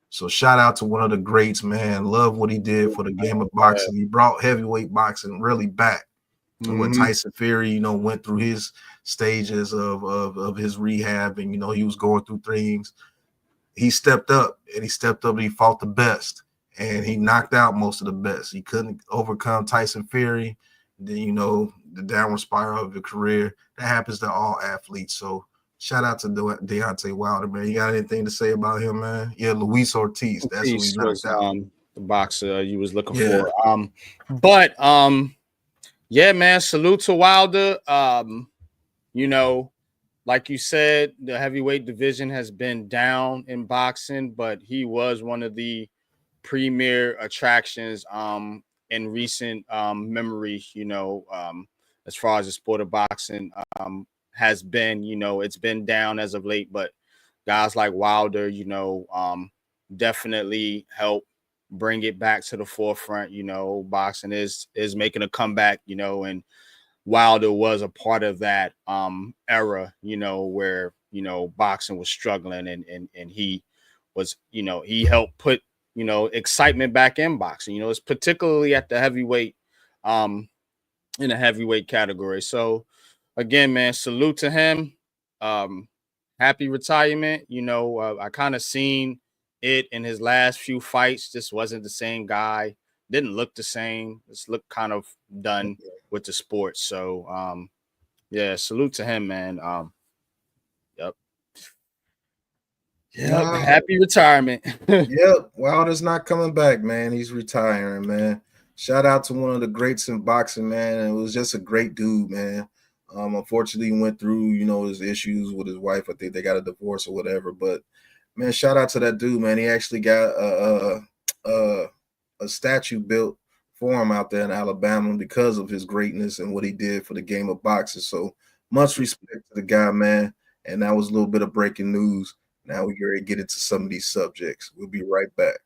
So shout out to one of the greats, man. Love what he did for the game of boxing. He brought heavyweight boxing really back. And when Tyson Fury, went through his stages of his rehab, and he was going through things, he stepped up, and he fought the best, and he knocked out most of the best. He couldn't overcome Tyson Fury. Then, the downward spiral of your career, that happens to all athletes. So shout out to Deontay Wilder, man. You got anything to say about him, man? Yeah, Luis Ortiz. That's who he knocked out. The boxer you was looking for. Yeah, man, salute to Wilder. Like you said, the heavyweight division has been down in boxing, but he was one of the premier attractions in recent memory, as far as the sport of boxing has been, it's been down as of late, but guys like Wilder, definitely help bring it back to the forefront. Boxing is making a comeback, and Wilder was a part of that era, where, boxing was struggling, and he was, he helped put, excitement back in boxing. It's particularly at the heavyweight, in the heavyweight category. So again, man, salute to him. Happy retirement. I kind of seen it in his last few fights. Just wasn't the same guy. Didn't look the same. Just looked kind of done with the sport. So yeah, salute to him, man. Happy retirement. Wilder's not coming back, man. He's retiring, man. Shout out to one of the greats in boxing, man. And it was just a great dude, man. Unfortunately, he went through, his issues with his wife. I think they got a divorce or whatever. But man, shout out to that dude, man. He actually got a statue built for him out there in Alabama because of his greatness and what he did for the game of boxing. So much respect to the guy, man. And that was a little bit of breaking news. Now we're going to get into some of these subjects. We'll be right back.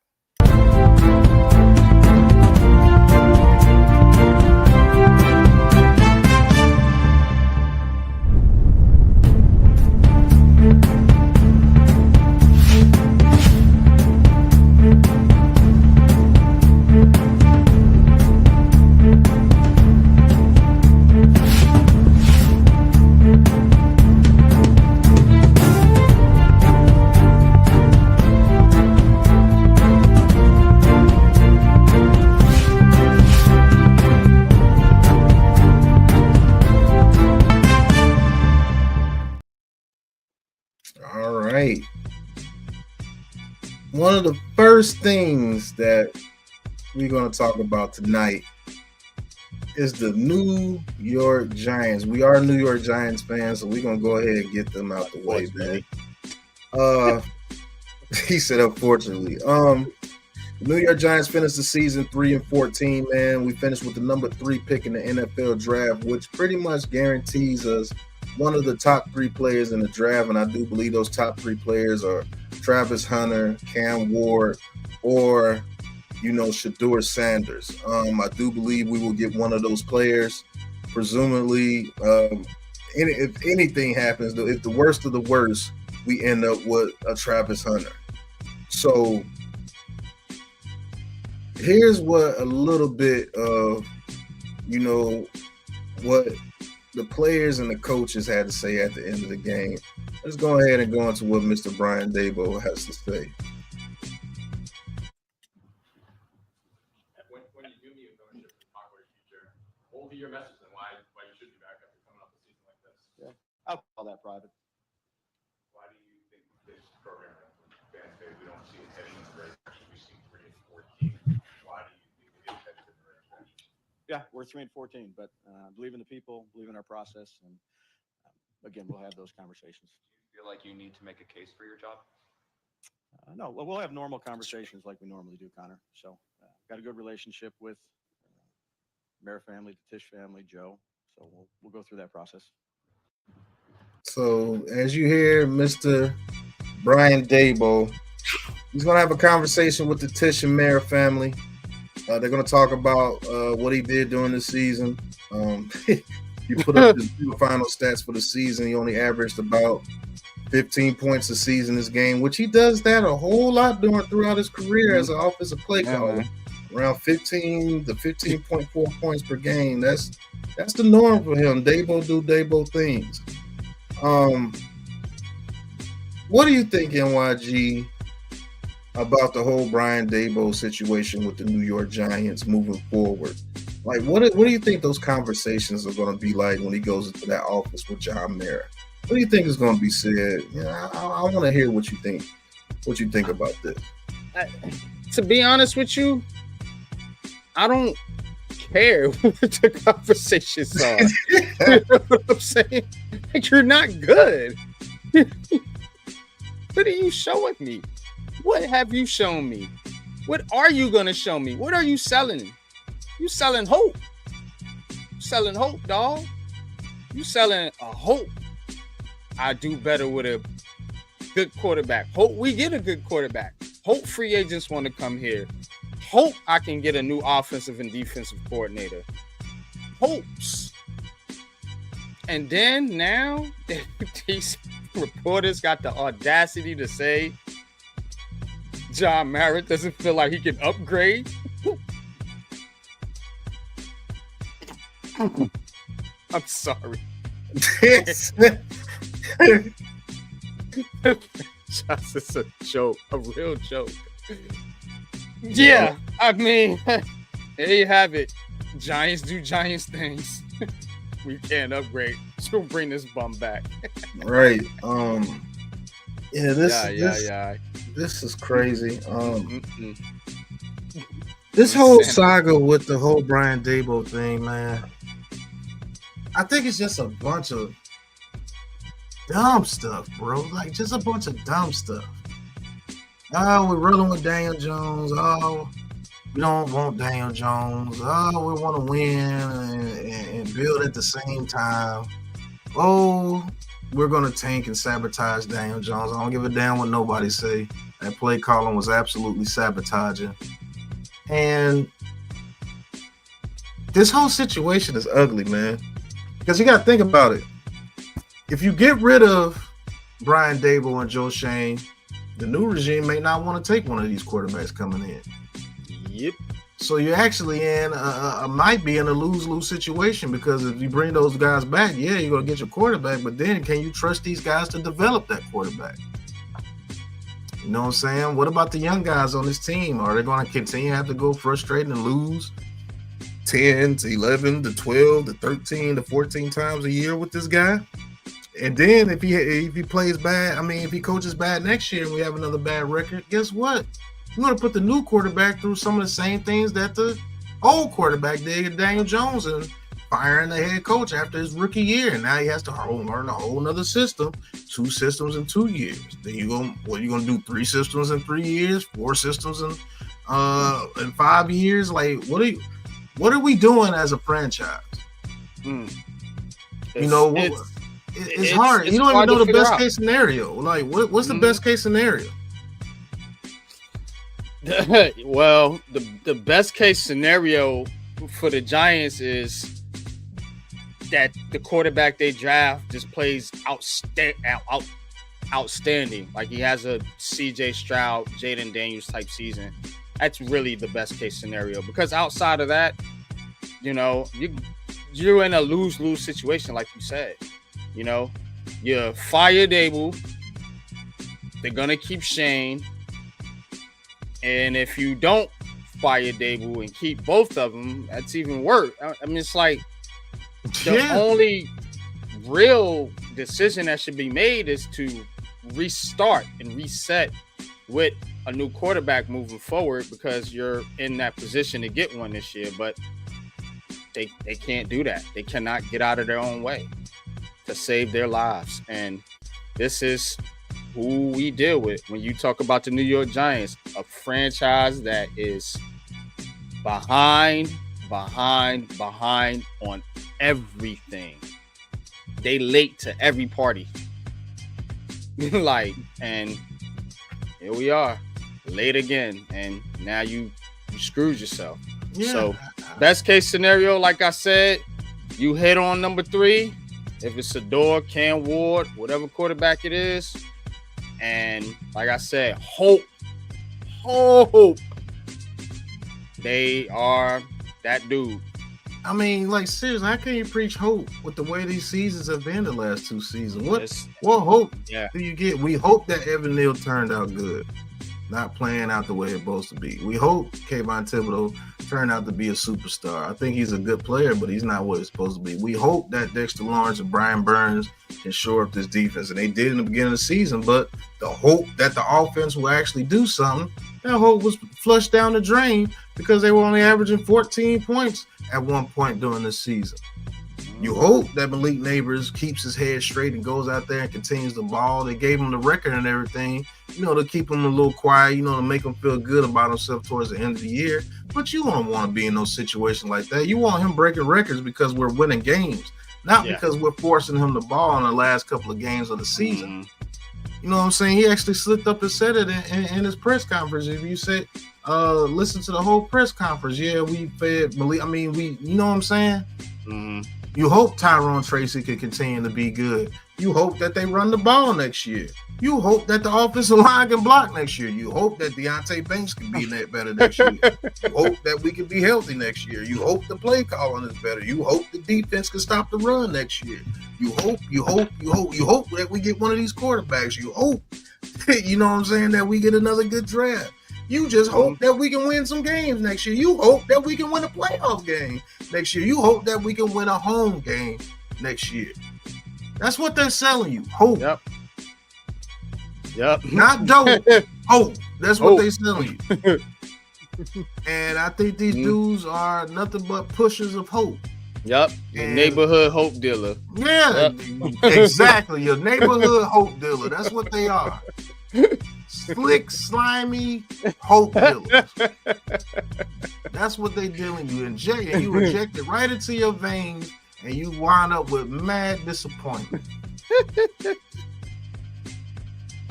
One of the first things that we're going to talk about tonight is the New York Giants. We are New York Giants fans, so we're going to go ahead and get them out the way, man. He said, unfortunately. The New York Giants finished the season 3-14, man. We finished with the number 3 pick in the NFL draft, which pretty much guarantees us one of the top 3 players in the draft. And I do believe those top 3 players are Travis Hunter, Cam Ward, or, Shedeur Sanders. I do believe we will get one of those players. Presumably, if anything happens, if the worst of the worst, we end up with a Travis Hunter. So here's what a little bit of, what the players and the coaches had to say at the end of the game. Let's go ahead and go into what Mr. Brian Daboll has to say. When you do meet with ownership to talk about your future, what will be your message and why you should be back after coming off a season like this? Yeah, I'll call that private. Why do you think this program, fans say we don't see it heading in the right direction? We've seen 3-14. Why do you think it is headed in the right direction? Yeah, we're 3-14, but believe in the people, believe in our process, and again, we'll have those conversations. Do you feel like you need to make a case for your job? No, we'll have normal conversations like we normally do, Connor. So, got a good relationship with Mayor family, the Tisch family, Joe. So we'll go through that process. So as you hear, Mr. Brian Daboll, he's going to have a conversation with the Tisch and Mayer family. They're going to talk about what he did during the season. He put up his final stats for the season. He only averaged about 15 points a season this game, which he does that a whole lot throughout his career as an offensive play caller. Around 15 to 15.4 points per game. That's the norm for him. Daboll do Daboll things. What do you think, NYG, about the whole Brian Daboll situation with the New York Giants moving forward? Like, what do you think those conversations are going to be like when he goes into that office with John Mara? What do you think is going to be said? I want to hear what you think. What you think about this? To be honest with you, I don't care what the conversations are. You know what I'm saying? Like, you're not good. What are you showing me? What have you shown me? What are you going to show me? What are you selling? You selling hope. You selling hope, dog. You selling a hope. I do better with a good quarterback. Hope we get a good quarterback. Hope free agents want to come here. Hope I can get a new offensive and defensive coordinator. Hopes. And then now these reporters got the audacity to say John Mara doesn't feel like he can upgrade. I'm sorry. Just a joke, a real joke. Yeah, I mean, there you have it. Giants do Giants things. We can't upgrade. So bring this bum back. Right. This is crazy. This whole saga with the whole Brian Daboll thing, man. I think it's just a bunch of dumb stuff, bro. Like, just a bunch of dumb stuff. Oh, we're rolling with Daniel Jones. Oh, we don't want Daniel Jones. Oh, we want to win and build at the same time. Oh, we're going to tank and sabotage Daniel Jones. I don't give a damn what nobody say. That play calling was absolutely sabotaging. And this whole situation is ugly, man. Because you got to think about it. If you get rid of Brian Daboll and Joe Shane, the new regime may not want to take one of these quarterbacks coming in. Yep. So you're actually might be in a lose-lose situation, because if you bring those guys back, yeah, you're going to get your quarterback, but then can you trust these guys to develop that quarterback? You know what I'm saying? What about the young guys on this team? Are they going to continue to have to go frustrated and lose 10 to 11 to 12 to 13 to 14 times a year with this guy? And then if he plays bad, I mean, if he coaches bad next year and we have another bad record, guess what? You're going to put the new quarterback through some of the same things that the old quarterback did, Daniel Jones, and firing the head coach after his rookie year. And now he has to learn a whole nother system, 2 systems in 2 years. Then what are you going to do? 3 systems in 3 years, 4 systems in in 5 years? Like, what are we doing as a franchise? It's hard. You don't even know the best case scenario. Like, what's the best case scenario? Well, the best case scenario for the Giants is that the quarterback they draft just plays outstanding. Like he has a CJ Stroud, Jaden Daniels type season. That's really the best case scenario, because outside of that, you're in a lose-lose situation, like you said. You fire Dable, they're gonna keep Shane, and if you don't fire Dable and keep both of them, that's even worse. I mean, it's like the only real decision that should be made is to restart and reset with a new quarterback moving forward, because you're in that position to get one this year. But they can't do that. They cannot get out of their own way to save their lives. And this is who we deal with when you talk about the New York Giants, a franchise that is behind on everything. They late to every party. And here we are, late again, and now you screwed yourself. Yeah. So best case scenario, like I said, you hit on number 3. If it's Sador, Cam Ward, whatever quarterback it is. And like I said, hope they are that dude. I mean, like, seriously, how can you preach hope with the way these seasons have been the last 2 seasons? What hope do you get? We hope that Evan Neal turned out good, not playing out the way it's supposed to be. We hope Kayvon Thibodeau turned out to be a superstar. I think he's a good player, but he's not what he's supposed to be. We hope that Dexter Lawrence and Brian Burns can shore up this defense, and they did in the beginning of the season, but the hope that the offense will actually do something, that hope was flushed down the drain because they were only averaging 14 points at one point during this season. You hope that Malik Neighbors keeps his head straight and goes out there and continues the ball. They gave him the record and everything, to keep him a little quiet, to make him feel good about himself towards the end of the year. But you don't want to be in no situation like that. You want him breaking records because we're winning games, not because we're forcing him the ball in the last couple of games of the season. You know what I'm saying? He actually slipped up and said it in his press conference. If you said, listen to the whole press conference. Yeah, we fed Malik. I mean, you know what I'm saying? Mm-hmm. You hope Tyrone Tracy can continue to be good. You hope that they run the ball next year. You hope that the offensive line can block next year. You hope that Deontay Banks can be net better next year. You hope that we can be healthy next year. You hope the play calling is better. You hope the defense can stop the run next year. You hope that we get one of these quarterbacks. You hope, you know what I'm saying, that we get another good draft. You just hope that we can win some games next year. You hope that we can win a playoff game next year. You hope that we can win a home game next year. That's what they're selling you. Hope. Yep. Not dope. Hope. That's what they're selling you. And I think these dudes are nothing but pushers of hope. Yep. Your neighborhood hope dealer. Yeah, exactly. Your neighborhood hope dealer. That's what they are. Slick, slimy hope dealers. That's what they dealing you. And you inject it right into your veins, and you wind up with mad disappointment.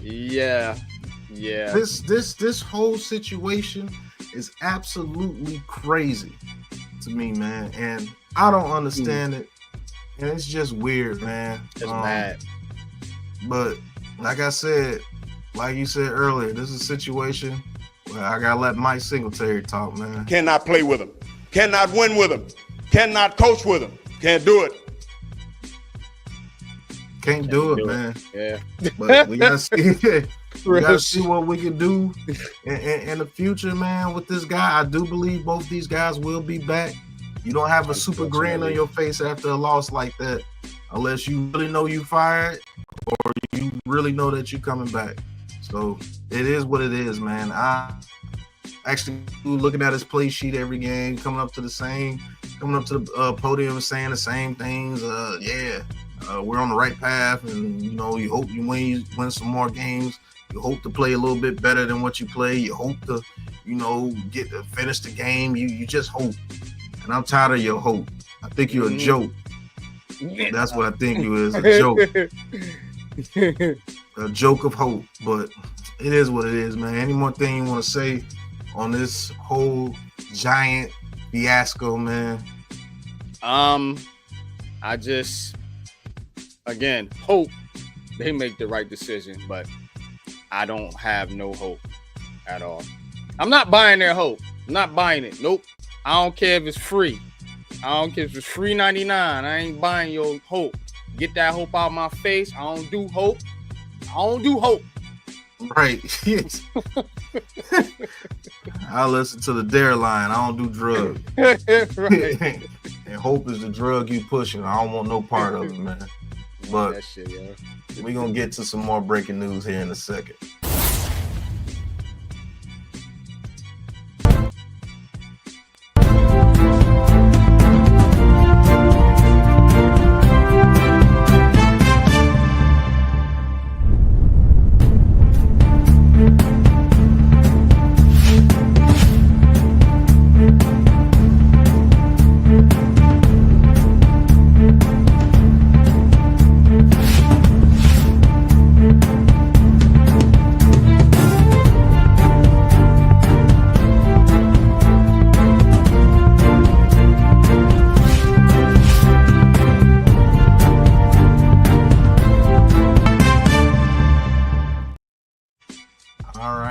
Yeah. This whole situation is absolutely crazy to me, man. And I don't understand it. And it's just weird, man. It's mad. But like I said, like you said earlier, this is a situation where I gotta let Mike Singletary talk, man. Cannot play with him. Cannot win with him. Cannot coach with him. Can't do it. Can't do it, man. Yeah. But we gotta see. We gotta see what we can do in the future, man, with this guy. I do believe both these guys will be back. You don't have a super grin on your face after a loss like that, unless you really know you fired or you really know that you're coming back. So it is what it is, man. I actually looking at his play sheet every game, coming up to the podium and saying the same things. we're on the right path, and you know, you hope you win some more games. You hope to play a little bit better than what you play. You hope to, you know, get to finish the game. You just hope, and I'm tired of your hope. I think you're a joke. That's what I think you is, a joke. A joke of hope, but it is what it is, man. Any more thing you want to say on this whole giant fiasco, man? I just, again, hope they make the right decision, but I don't have no hope at all. I'm not buying their hope. I'm not buying it. Nope. I don't care if it's free. I don't care if it's free 99. I ain't buying your hope. Get that hope out of my face. I don't do hope. I don't do hope. Right. I listen to the Dare line. I don't do drugs. Right. And hope is the drug you pushing. I don't want no part of it, man. But that shit, yo. We're going to get to some more breaking news here in a second.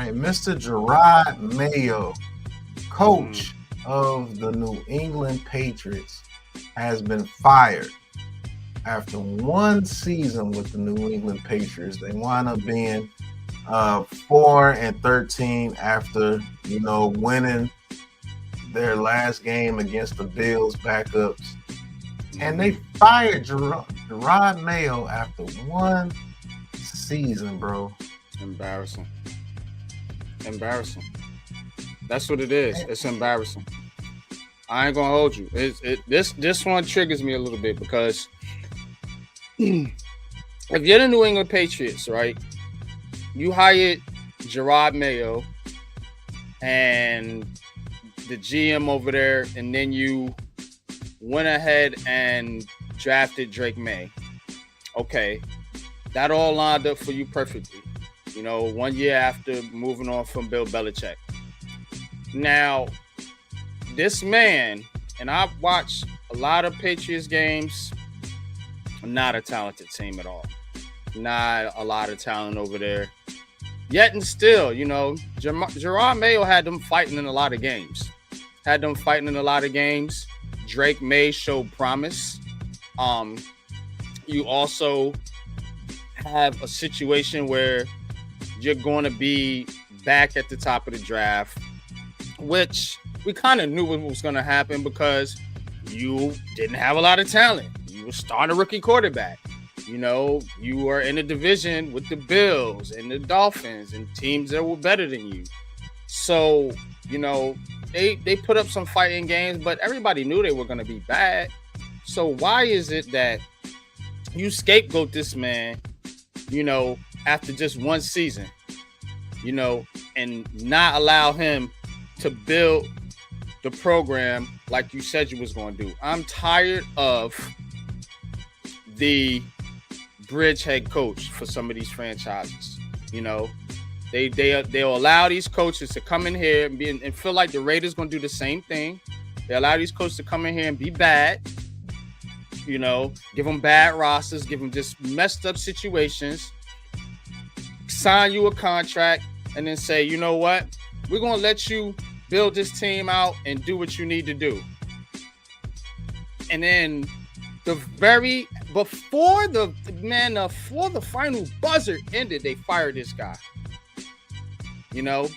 Mr. Jerod Mayo, coach of the New England Patriots, has been fired after one season with the New England Patriots. They wind up being 4-13 after, you know, winning their last game against the Bills backups. And they fired Jerod Mayo after one season, bro. Embarrassing. That's what it is. It's embarrassing. I ain't gonna hold you. This one triggers me a little bit because if you're the New England Patriots, right? You hired Jerod Mayo and the GM over there, and then you went ahead and drafted Drake May. Okay, that all lined up for you perfectly. You know, 1 year after moving on from Bill Belichick. Now, this man, and I've watched a lot of Patriots games, not a talented team at all. Not a lot of talent over there. Yet and still, you know, Jerod Mayo had them fighting in a lot of games. Drake May showed promise. You also have a situation where you're going to be back at the top of the draft, which we kind of knew what was going to happen because you didn't have a lot of talent. You were starting a rookie quarterback. You know, you were in a division with the Bills and the Dolphins and teams that were better than you. So, you know, they put up some fighting games, but everybody knew they were going to be bad. So why is it that you scapegoat this man, you know, after just one season, you know, and not allow him to build the program like you said you was going to do? I'm tired of the bridge head coach for some of these franchises. You know, they'll allow these coaches to come in here and feel like the Raiders going to do the same thing. They allow these coaches to come in here and be bad. You know, give them bad rosters, give them just messed up situations. Sign you a contract and then say, you know what, we're going to let you build this team out and do what you need to do. And then before the final buzzer ended, they fired this guy. You know,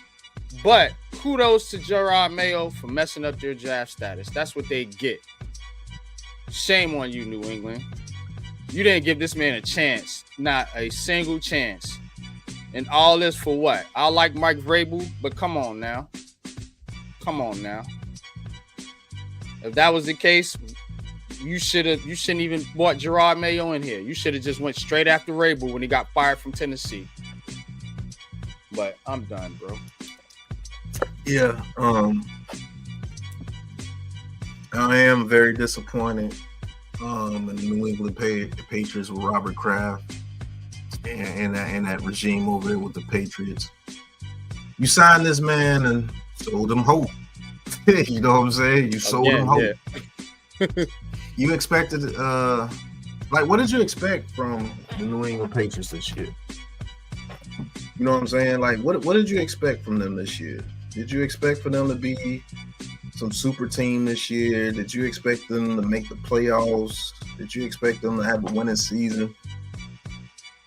but kudos to Jerod Mayo for messing up their draft status. That's what they get. Shame on you, New England. You didn't give this man a chance, not a single chance. And all this for what? I like Mike Vrabel, but come on now. If that was the case, you shouldn't even brought Jerod Mayo in here. You should have just went straight after Rabel when he got fired from Tennessee. But I'm done, bro. Yeah, I am very disappointed in the New England Patriots with Robert Kraft and that regime over there with the Patriots. You signed this man and sold him hope. You know what I'm saying? You sold him hope. Yeah. You expected, what did you expect from the New England Patriots this year? You know what I'm saying? Like, what did you expect from them this year? Did you expect for them to be some super team this year? Did you expect them to make the playoffs? Did you expect them to have a winning season?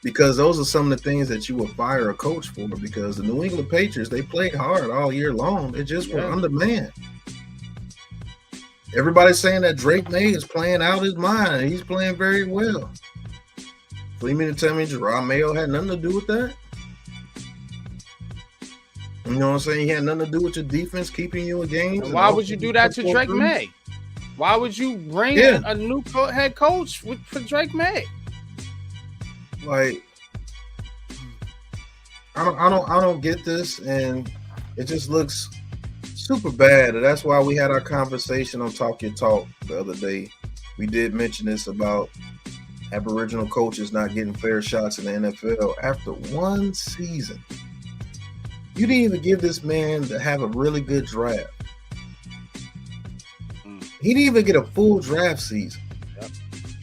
Because those are some of the things that you would fire a coach for, because the New England Patriots, they played hard all year long. They just were undermanned. Everybody's saying that Drake May is playing out his mind. He's playing very well. So you mean to tell me Jerod Mayo had nothing to do with that? You know what I'm saying? He had nothing to do with your defense keeping you in games. Why would you do that to Drake May? Why would you bring in a new head coach for Drake May? Like, I don't get this, and it just looks super bad. And that's why we had our conversation on Talk Your Talk the other day. We did mention this about Aboriginal coaches not getting fair shots in the NFL after one season. You didn't even give this man to have a really good draft. He didn't even get a full draft season. Yep.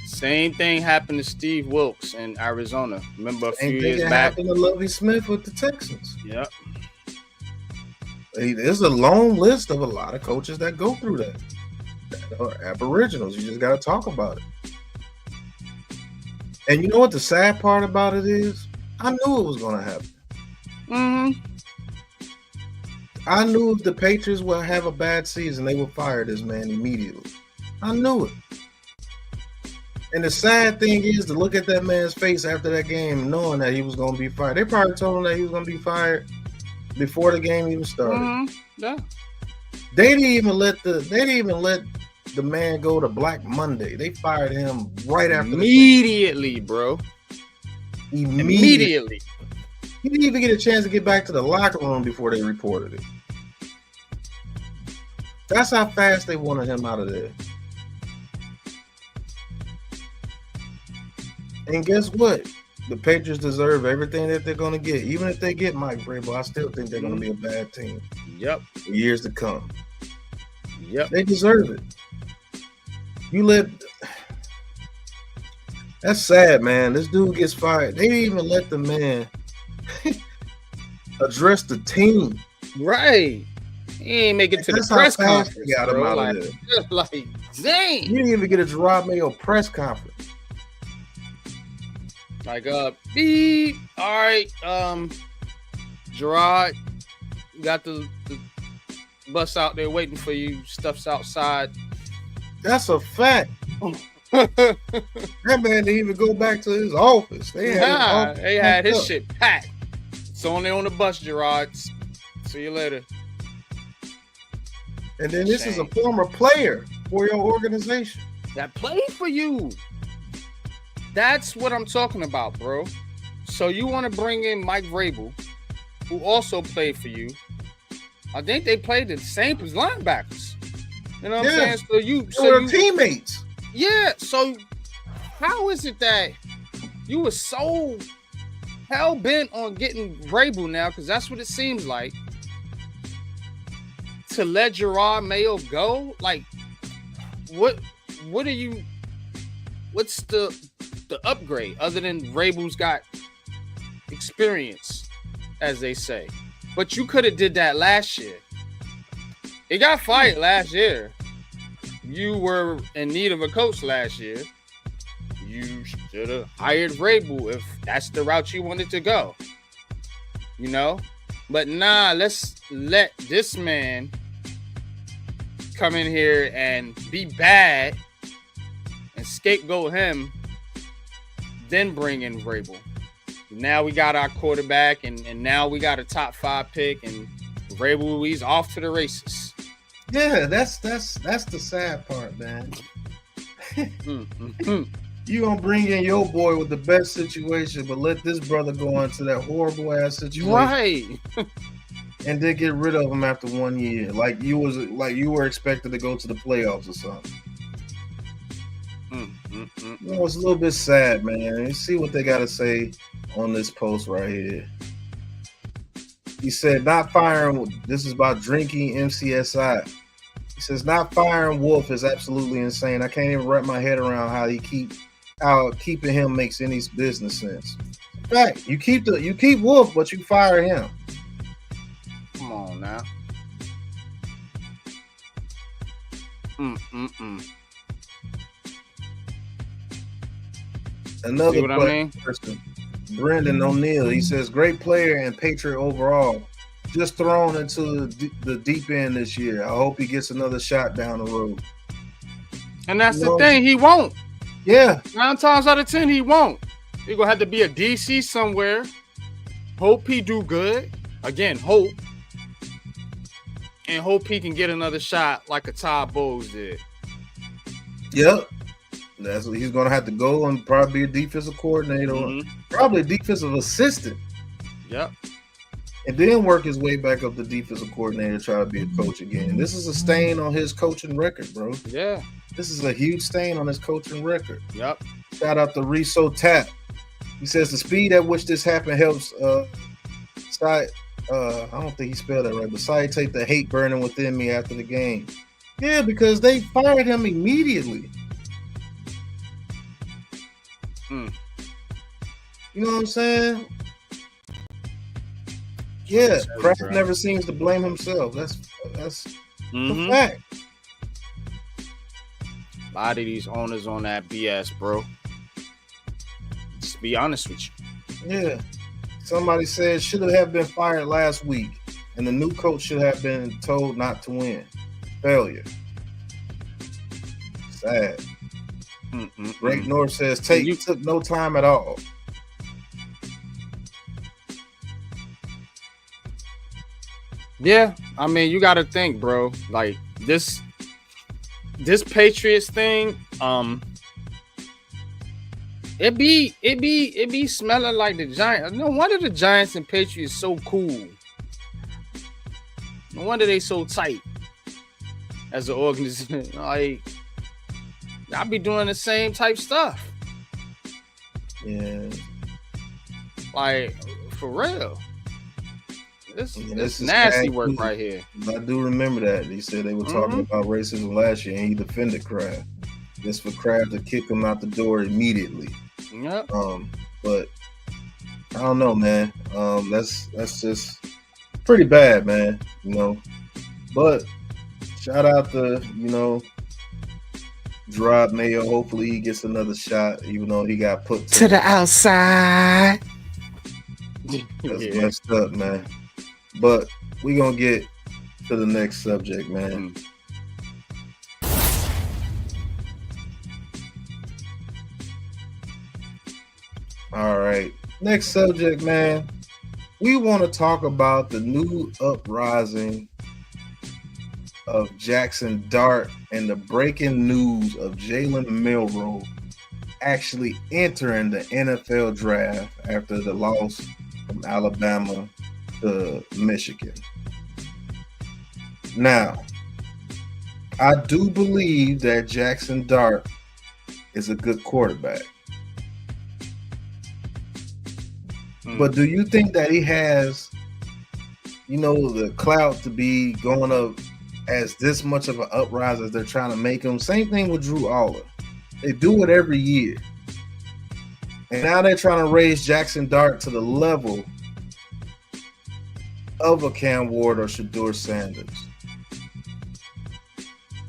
Same thing happened to Steve Wilkes in Arizona. Remember a few years back? Happened to Lovie Smith with the Texans. Yep. There's a long list of a lot of coaches that go through that are Aboriginals. You just got to talk about it. And you know what the sad part about it is? I knew it was going to happen. Mm-hmm. I knew if the Patriots would have a bad season, they would fire this man immediately. I knew it. And the sad thing is to look at that man's face after that game, knowing that he was going to be fired. They probably told him that he was going to be fired before the game even started. Mm-hmm. Yeah. They didn't even let the man go to Black Monday. They fired him right after immediately, bro. Immediately. He didn't even get a chance to get back to the locker room before they reported it. That's how fast they wanted him out of there. And guess what? The Patriots deserve everything that they're going to get. Even if they get Mike Vrabel, I still think they're going to be a bad team. Yep. For years to come. Yep. They deserve it. That's sad, man. This dude gets fired. They didn't even let the man address the team. Right. He ain't make it to the press conference. Got him out of there. Like, dang. He didn't even get a Jerod Mayo press conference. Like, beep. All right, Jerod, you got the bus out there waiting for you. Stuff's outside. That's a fact. That man didn't even go back to his office. They had his shit packed. It's only on the bus, Jerod. See you later. And then this is a former player for your organization that played for you. That's what I'm talking about, bro. So you want to bring in Mike Vrabel, who also played for you. I think they played the same as linebackers. You know what I'm saying? So they're teammates. Yeah. So how is it that you were so hell bent on getting Vrabel now? Because that's what it seems like. To let Jerod Mayo go? Like, what are you? What's the upgrade other than Vrabel's got experience, as they say? But you could have did that last year. He got fired last year. You were in need of a coach last year. You should have hired Vrabel if that's the route you wanted to go. You know? But nah, let's let this man come in here and be bad and scapegoat him, then bring in Vrabel. Now we got our quarterback, and now we got a top 5 pick, and Vrabel, he's off to the races. Yeah, that's the sad part, man. You gonna bring in your boy with the best situation, but let this brother go into that horrible ass situation, Right. and then get rid of him after 1 year, like you were expected to go to the playoffs or something. You know, it's a little bit sad, man. You see what they got to say on this post right here. He said, not firing, this is about drinking MCSI. He says, not firing Wolf is absolutely insane. I can't even wrap my head around how keeping him makes any business sense. In fact, you keep Wolf, but you fire him. Come on now. Another I mean? person, Brendan O'Neill. He says, great player and Patriot overall. Just thrown into the deep end this year. I hope he gets another shot down the road. And that's the thing. He won't. Yeah. 9 times out of 10, he won't. He gonna have to be a DC somewhere. Hope he do good. Again, hope. And hope he can get another shot like a Todd Bowles did. Yep. That's what he's gonna have to go and probably be a defensive coordinator, probably a defensive assistant. Yep. And then work his way back up to defensive coordinator, try to be a coach again. This is a stain on his coaching record, bro. Yeah. This is a huge stain on his coaching record. Yep. Shout out to Riso Tap. He says the speed at which this happened helps I don't think he spelled that right, but citate the hate burning within me after the game. Yeah, because they fired him immediately. You know what I'm saying? Yeah, Kraft never seems to blame himself. That's a fact. A lot of these owners on that BS, bro. Just be honest with you. Yeah. Somebody said should have been fired last week, and the new coach should have been told not to win. Failure. Sad. Greg North says took no time at all. Yeah, I mean, you got to think, bro. Like this Patriots thing, it be smelling like the Giants. No wonder the Giants and Patriots so cool. No wonder they so tight as an organization. Like, I be doing the same type stuff. Yeah. Like, for real. This is nasty work right here. I do remember that. He said they were talking about racism last year, and he defended Kraft. Just for Kraft to kick him out the door immediately. Yep. But I don't know, man. That's just pretty bad, man. You know. But shout out to, Jerod Mayo. Hopefully he gets another shot, even though he got put to the outside. That's messed up, man. But we're going to get to the next subject, man. All right. Next subject, man. We want to talk about the new uprising of Jackson Dart and the breaking news of Jalen Milroe actually entering the NFL draft after the loss from Alabama to Michigan. Now, I do believe that Jackson Dart is a good quarterback. But do you think that he has, the clout to be going up as this much of an uprising as they're trying to make him? Same thing with Drew Aller. They do it every year. And now they're trying to raise Jackson Dart to the level of a Cam Ward or Shedeur Sanders.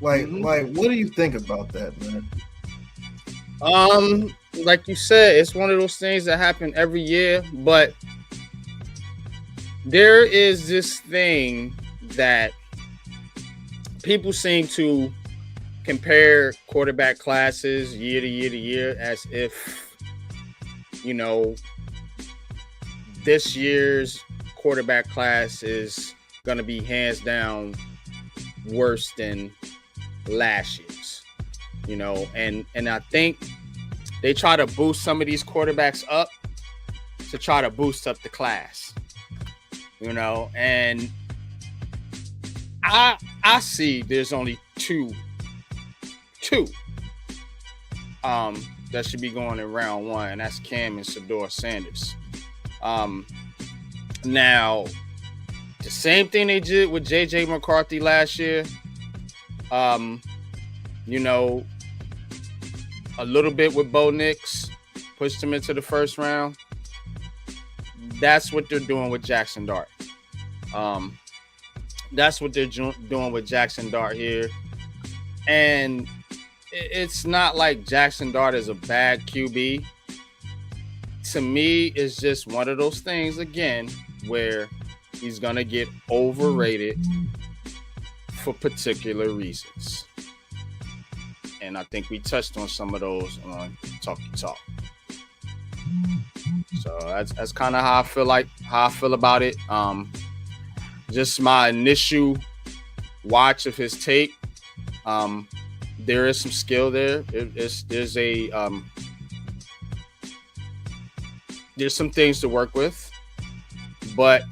Like, what do you think about that, man? Like you said, it's one of those things that happen every year, but there is this thing that people seem to compare quarterback classes year to year to year as if, this year's quarterback class is going to be hands down worse than last year's. you know, and I think they try to boost some of these quarterbacks up to try to boost up the class, you know, and I see there's only two that should be going in round one, and that's Cam and Shedeur Sanders. Now, the same thing they did with J.J. McCarthy last year, you know, a little bit with Bo Nix, pushed him into the first round. That's what they're doing with Jackson Dart. That's what they're doing with Jackson Dart here. And it's not like Jackson Dart is a bad QB. To me, it's just one of those things, again, where he's going to get overrated for particular reasons. And I think we touched on some of those on Talky Talk. So that's kind of how I feel about it. Just my initial watch of his tape. There is some skill there. There's some things to work with, but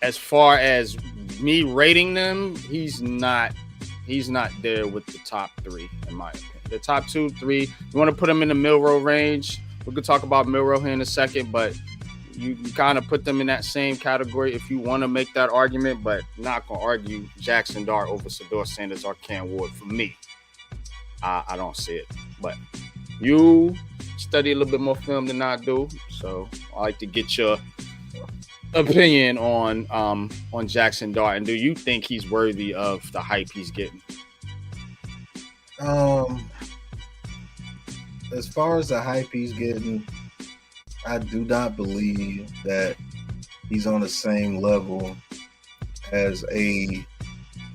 as far as me rating them, he's not there with the top three, in my opinion. The top 2, 3, you want to put them in the Milrow range. We could talk about Milrow here in a second, but you kind of put them in that same category if you want to make that argument, but not going to argue Jackson Dart over Shedeur Sanders or Cam Ward for me. I don't see it, but you study a little bit more film than I do, so I like to get your opinion on Jackson Dart, and do you think he's worthy of the hype he's getting? As far as the hype he's getting, I do not believe that he's on the same level as a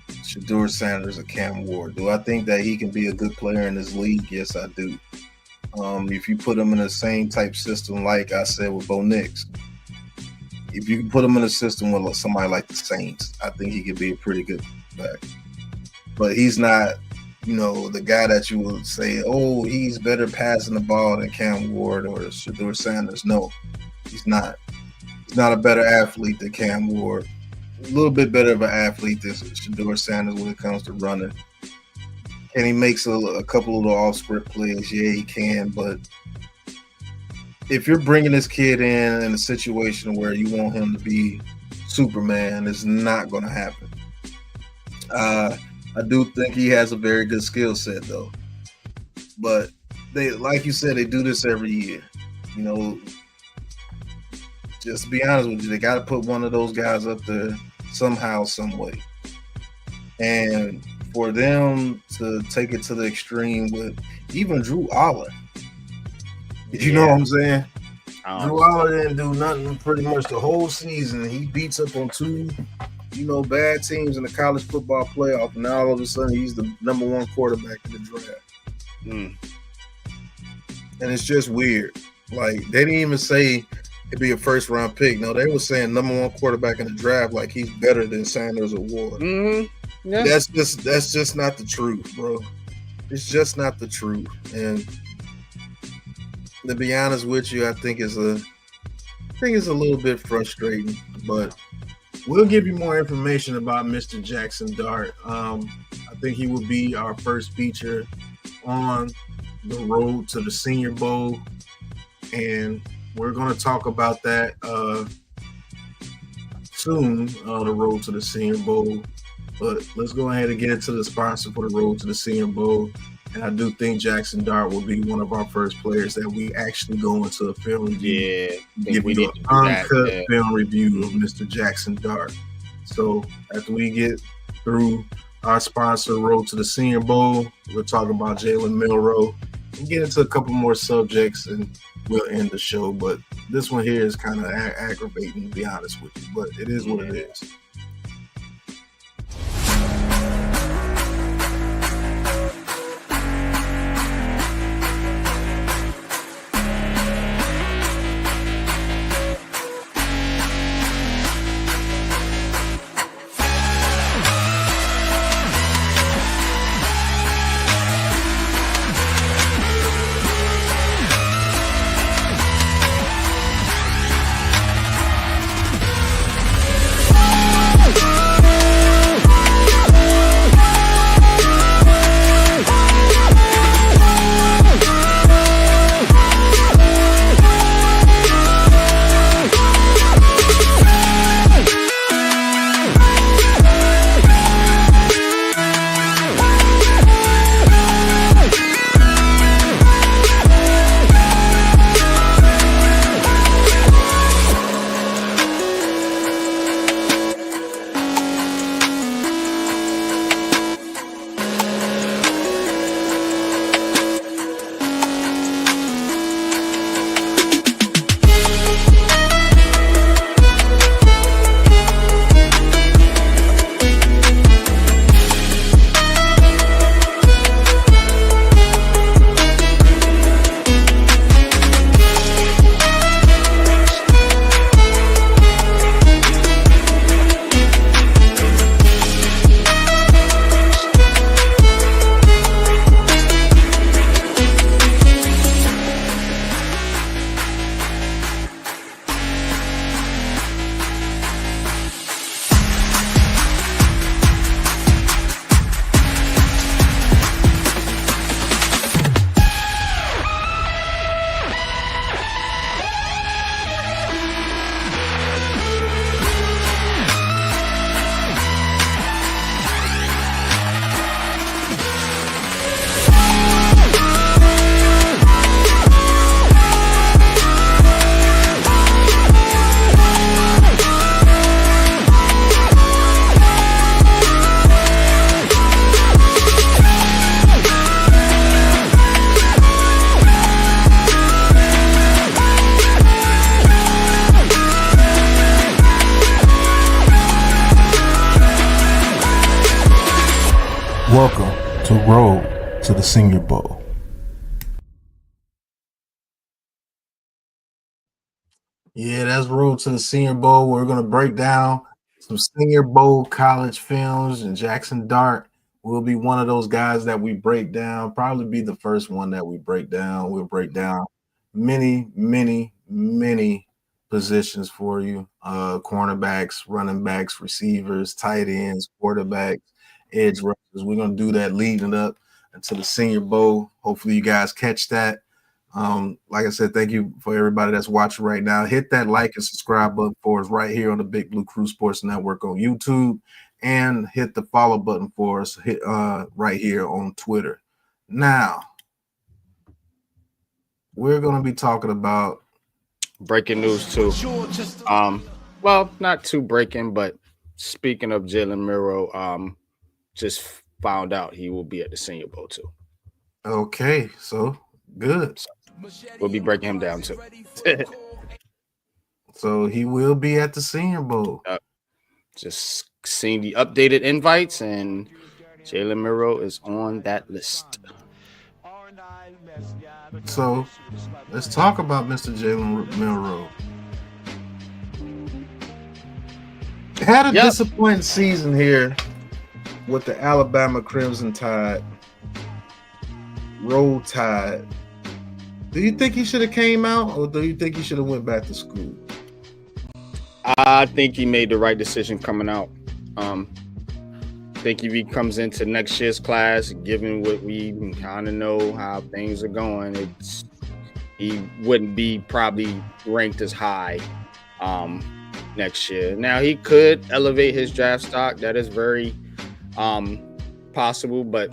Shedeur Sanders or Cam Ward. Do I think that he can be a good player in this league? Yes, I do. If you put him in the same type system, like I said with Bo Nix, if you put him in a system with somebody like the Saints, I think he could be a pretty good back. But he's not, you know, the guy that you would say, oh, he's better passing the ball than Cam Ward or Shedeur Sanders. No, he's not. He's not a better athlete than Cam Ward. A little bit better of an athlete than Shedeur Sanders when it comes to running. And he makes a couple of little off-script plays. Yeah, he can. But if you're bringing this kid in a situation where you want him to be Superman, it's not going to happen. I do think he has a very good skill set, though. But they, like you said, they do this every year. You know, just to be honest with you, they got to put one of those guys up there somehow, some way. And for them to take it to the extreme with even Drew Aller, you know what I'm saying? Drew Aller didn't do nothing pretty much the whole season. He beats up on 2, bad teams in the college football playoff, and now all of a sudden he's the number 1 quarterback in the draft. And it's just weird. Like, they didn't even say it'd be a first-round pick. No, they were saying number 1 quarterback in the draft, like he's better than Sanders or Ward. Yeah. That's just not the truth, bro. It's just not the truth. And to be honest with you, I think it's a little bit frustrating, but we'll give you more information about Mr. Jackson Dart. I think he will be our first feature on the road to the Senior Bowl, and we're going to talk about that soon on the road to the Senior Bowl. But let's go ahead and get into the sponsor for the road to the Senior Bowl. And I do think Jackson Dart will be one of our first players that we actually go into a film review. Yeah, give you an uncut film review of Mr. Jackson Dart. So after we get through our sponsor, Road to the Senior Bowl, we'll talk about Jalen Milrow and get into a couple more subjects, and we'll end the show. But this one here is kind of aggravating, to be honest with you. But it is what it is. Welcome to Road to the Senior Bowl. Yeah, that's Road to the Senior Bowl. We're going to break down some Senior Bowl college films, and Jackson Dart will be one of those guys that we break down, probably be the first one that we break down. We'll break down many positions for you, cornerbacks, running backs, receivers, tight ends, quarterbacks, edge rushers. We're going to do that leading up to the Senior Bowl. Hopefully you guys catch that. Like I said, thank you for everybody that's watching right now. Hit that like and subscribe button for us right here on the Big Blue Crew Sports Network on YouTube, and hit the follow button for us right here on Twitter. Now, we're going to be talking about breaking news too. Well, not too breaking, but speaking of Jalen Miro, just found out he will be at the Senior Bowl too. Okay, so good. We'll be breaking him down too. So he will be at the Senior Bowl. Just seeing the updated invites, and Jalen Miro is on that list. So let's talk about Mr. Jalen Miro. Had a disappointing season here with the Alabama Crimson Tide. Roll Tide. Do you think he should have came out, or do you think he should have went back to school? I think he made the right decision coming out. I think if he comes into next year's class, given what we kind of know how things are going, he wouldn't be probably ranked as high next year. Now, he could elevate his draft stock. That is very possible, but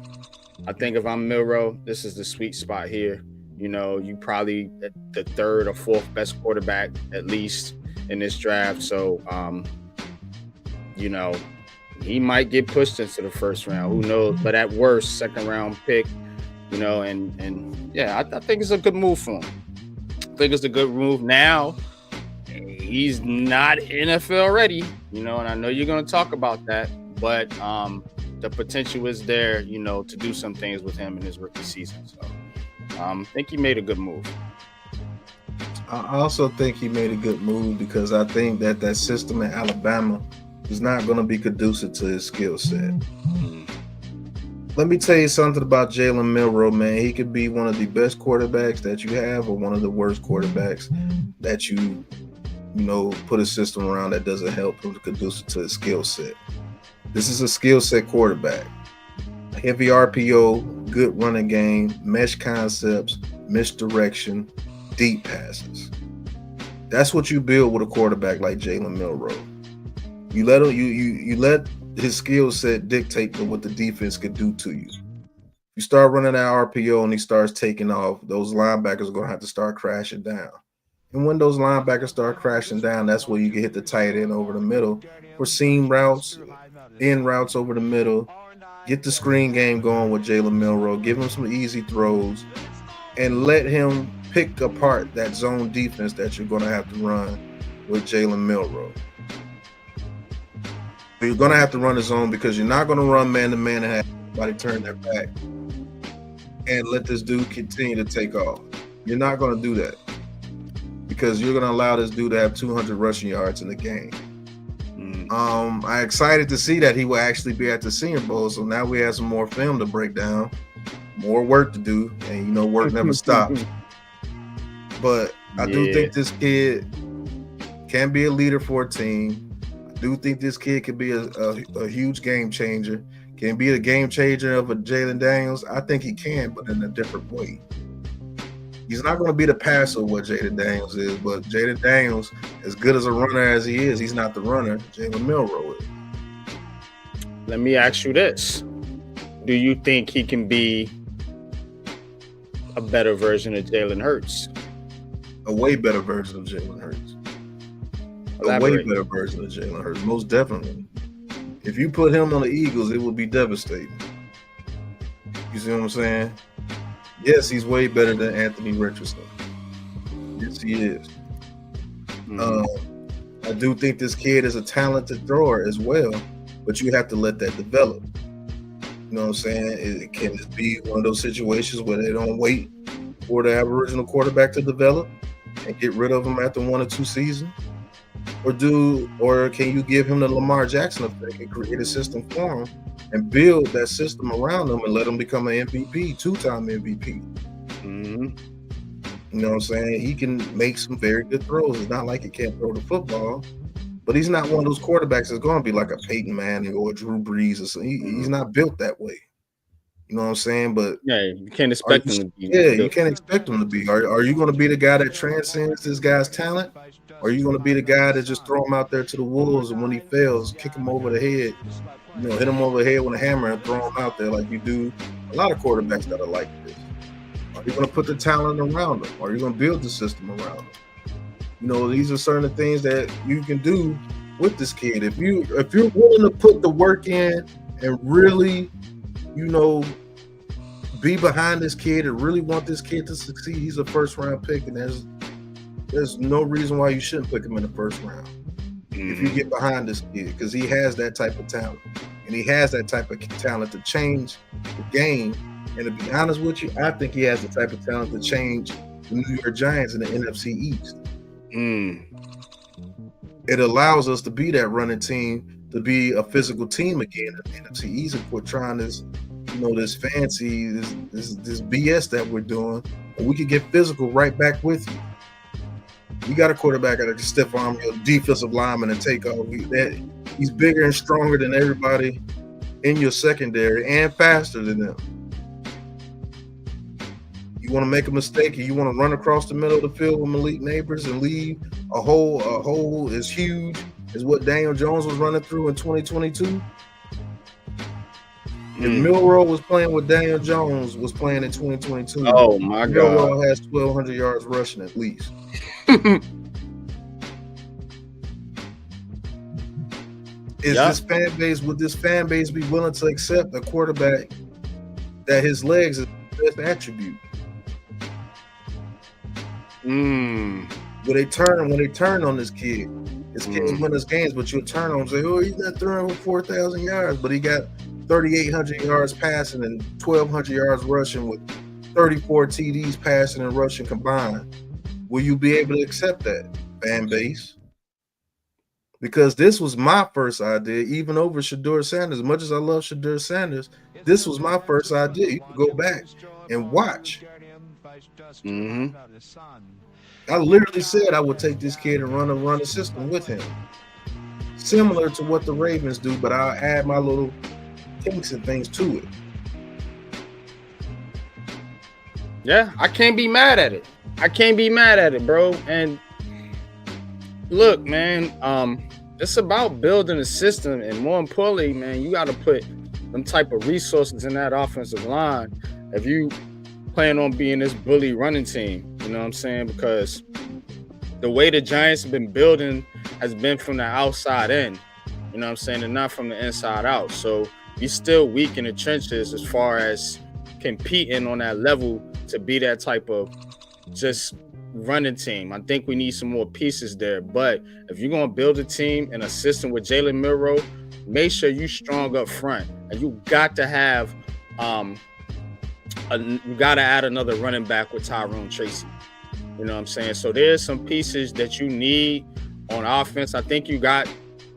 I think if I'm Miro, this is the sweet spot here. You know, you probably the third or fourth best quarterback at least in this draft. So, you know, he might get pushed into the first round. Who knows? But at worst, second round pick. You know, and yeah, I think it's a good move for him. I think it's a good move. Now, he's not NFL ready. You know, and I know you're going to talk about that, but the potential is there. You know, to do some things with him in his rookie season. So. I think he made a good move. I also think he made a good move because I think that system in Alabama is not going to be conducive to his skill set. Let me tell you something about Jalen Miro, man. He could be one of the best quarterbacks that you have, or one of the worst quarterbacks that you put a system around that doesn't help him to conducive to his skill set. This is a skill set quarterback. Heavy RPO, good running game, mesh concepts, misdirection, deep passes. That's what you build with a quarterback like Jalen Miro. You let him, you let his skill set dictate what the defense could do to you. You start running that RPO and he starts taking off, those linebackers are going to have to start crashing down. And when those linebackers start crashing down, that's where you can hit the tight end over the middle for seam routes, in routes over the middle. Get the screen game going with Jalen Miro. Give him some easy throws and let him pick apart that zone defense that you're going to have to run with Jalen Miro. You're going to have to run the zone because you're not going to run man-to-man and have everybody turn their back and let this dude continue to take off. You're not going to do that because you're going to allow this dude to have 200 rushing yards in the game. I'm excited to see that he will actually be at the Senior Bowl. So now we have some more film to break down, more work to do, and work never stops. But I do think this kid can be a leader for a team. I do think this kid could be a huge game changer. Can be a game changer of a Jalen Daniels. I think he can, but in a different way. He's not going to be the passer of what Jaden Daniels is, but Jaden Daniels, as good as a runner as he is, he's not the runner Jalen Miro is. Let me ask you this. Do you think he can be a better version of Jalen Hurts? A way better version of Jalen Hurts. A way better version of Jalen Hurts, most definitely. If you put him on the Eagles, it would be devastating. You see what I'm saying? Yes, he's way better than Anthony Richardson. Yes, he is. I do think this kid is a talented thrower as well, but you have to let that develop. You know what I'm saying? Can this be one of those situations where they don't wait for the Aboriginal quarterback to develop and get rid of him after 1 or 2 seasons? Or can you give him the Lamar Jackson effect and create a system for him and build that system around him and let him become an MVP, 2-time MVP? Mm-hmm. You know what I'm saying? He can make some very good throws. It's not like he can't throw the football, but he's not one of those quarterbacks that's going to be like a Peyton Manning or a Drew Brees or something. He's not built that way. You know what I'm saying? But yeah, you can't expect him to be. Yeah, you can't expect him to be. Are you going to be the guy that transcends this guy's talent? Or are you going to be the guy that just throw him out there to the wolves, and when he fails, kick him over the head, hit him over the head with a hammer and throw him out there like you do a lot of quarterbacks that are like this? Are you going to put the talent around him? Or are you going to build the system around him? These are certain things that you can do with this kid. If you're willing to put the work in and really, be behind this kid and really want this kid to succeed, he's a first-round pick, and there's no reason why you shouldn't pick him in the first round. If you get behind this kid, because he has that type of talent, and he has that type of talent to change the game. And to be honest with you, I think he has the type of talent to change the New York Giants in the NFC East. It allows us to be that running team, to be a physical team again in the NFC East, and quit trying this, this fancy, this BS that we're doing, and we could get physical right back with you. You got a quarterback that can stiff arm your defensive lineman and take off. He's bigger and stronger than everybody in your secondary and faster than them. You want to make a mistake and you want to run across the middle of the field with Malik Neighbors and leave a hole as huge as what Daniel Jones was running through in 2022? If Milroe was playing what Daniel Jones was playing in 2022, oh my God, Milroe has 1,200 yards rushing at least. Would this fan base be willing to accept a quarterback that his legs is the best attribute? When they turn on this kid, his kids win his games, but you'll turn on him and say, oh, he's not throwing for 4,000 yards, but he got 3,800 yards passing and 1,200 yards rushing with 34 TDs passing and rushing combined. Will you be able to accept that, fan base? Because this was my first idea, even over Shedeur Sanders. As much as I love Shedeur Sanders, this was my first idea. You can go back and watch. I literally said I would take this kid and run a system with him, similar to what the Ravens do, but I'll add my little kinks and things to it. Yeah, I can't be mad at it. Bro. And look, man, it's about building a system, and more importantly, man, you got to put them type of resources in that offensive line if you plan on being this bully running team. You know what I'm saying? Because the way the Giants have been building has been from the outside in. You know what I'm saying? And not from the inside out. So you're still weak in the trenches as far as competing on that level to be that type of just running team. I think we need some more pieces there. But if you're going to build a team and a system with Jalen Milroe, make sure you're strong up front. And you got to have you got to add another running back with Tyrone Tracy. You know what I'm saying? So there's some pieces that you need on offense. I think you got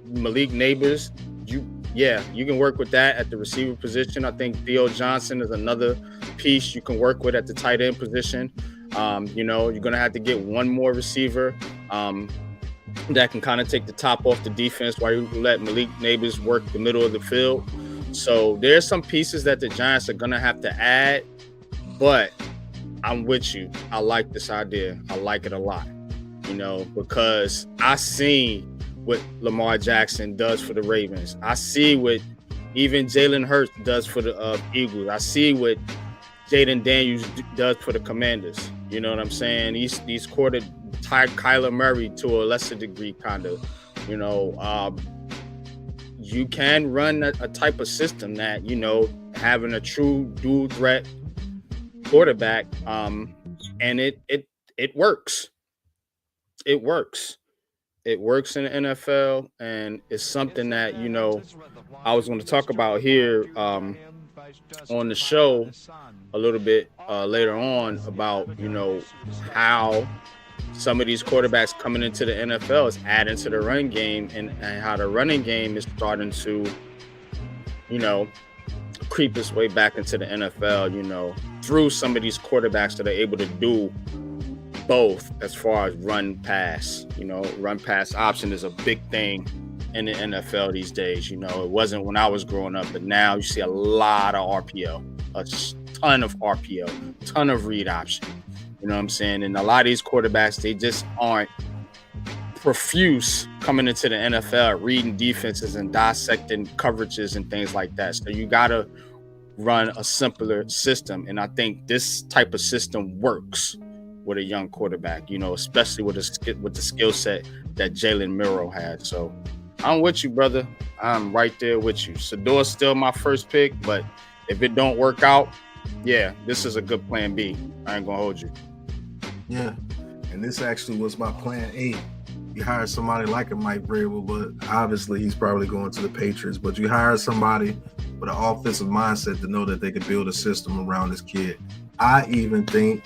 Malik Neighbors. You can work with that at the receiver position. I think Theo Johnson is another piece you can work with at the tight end position. You're going to have to get one more receiver that can kind of take the top off the defense while you let Malik Neighbors work the middle of the field. So there's some pieces that the Giants are going to have to add, but I'm with you. I like this idea. I like it a lot, because I seen what Lamar Jackson does for the Ravens. I see what even Jalen Hurts does for the Eagles. I see what Jaden Daniels does for the Commanders. You know what I'm saying? He's quartered Kyler Murray to a lesser degree, kind of. You can run a type of system that, having a true dual threat quarterback, and it works. It works. It works in the NFL, and it's something that, I was going to talk about here on the show a little bit later on about, how some of these quarterbacks coming into the NFL is adding to the run game and how the running game is starting to, creep its way back into the NFL, through some of these quarterbacks that are able to do both as far as run pass. Run pass option is a big thing in the NFL these days. It wasn't when I was growing up, but now you see a lot of RPO, a ton of RPO, ton of read option. You know what I'm saying? And a lot of these quarterbacks, they just aren't profuse coming into the NFL, reading defenses and dissecting coverages and things like that. So you got to run a simpler system. And I think this type of system works with a young quarterback, especially with the skill set that Jalen Milroe had. So I'm with you, brother. I'm right there with you. Sador's still my first pick, but if it don't work out, yeah, this is a good plan B. I ain't gonna hold you. Yeah, and this actually was my plan A. You hire somebody like a Mike Vrabel, but obviously he's probably going to the Patriots. But you hire somebody with an offensive mindset to know that they could build a system around this kid. I even think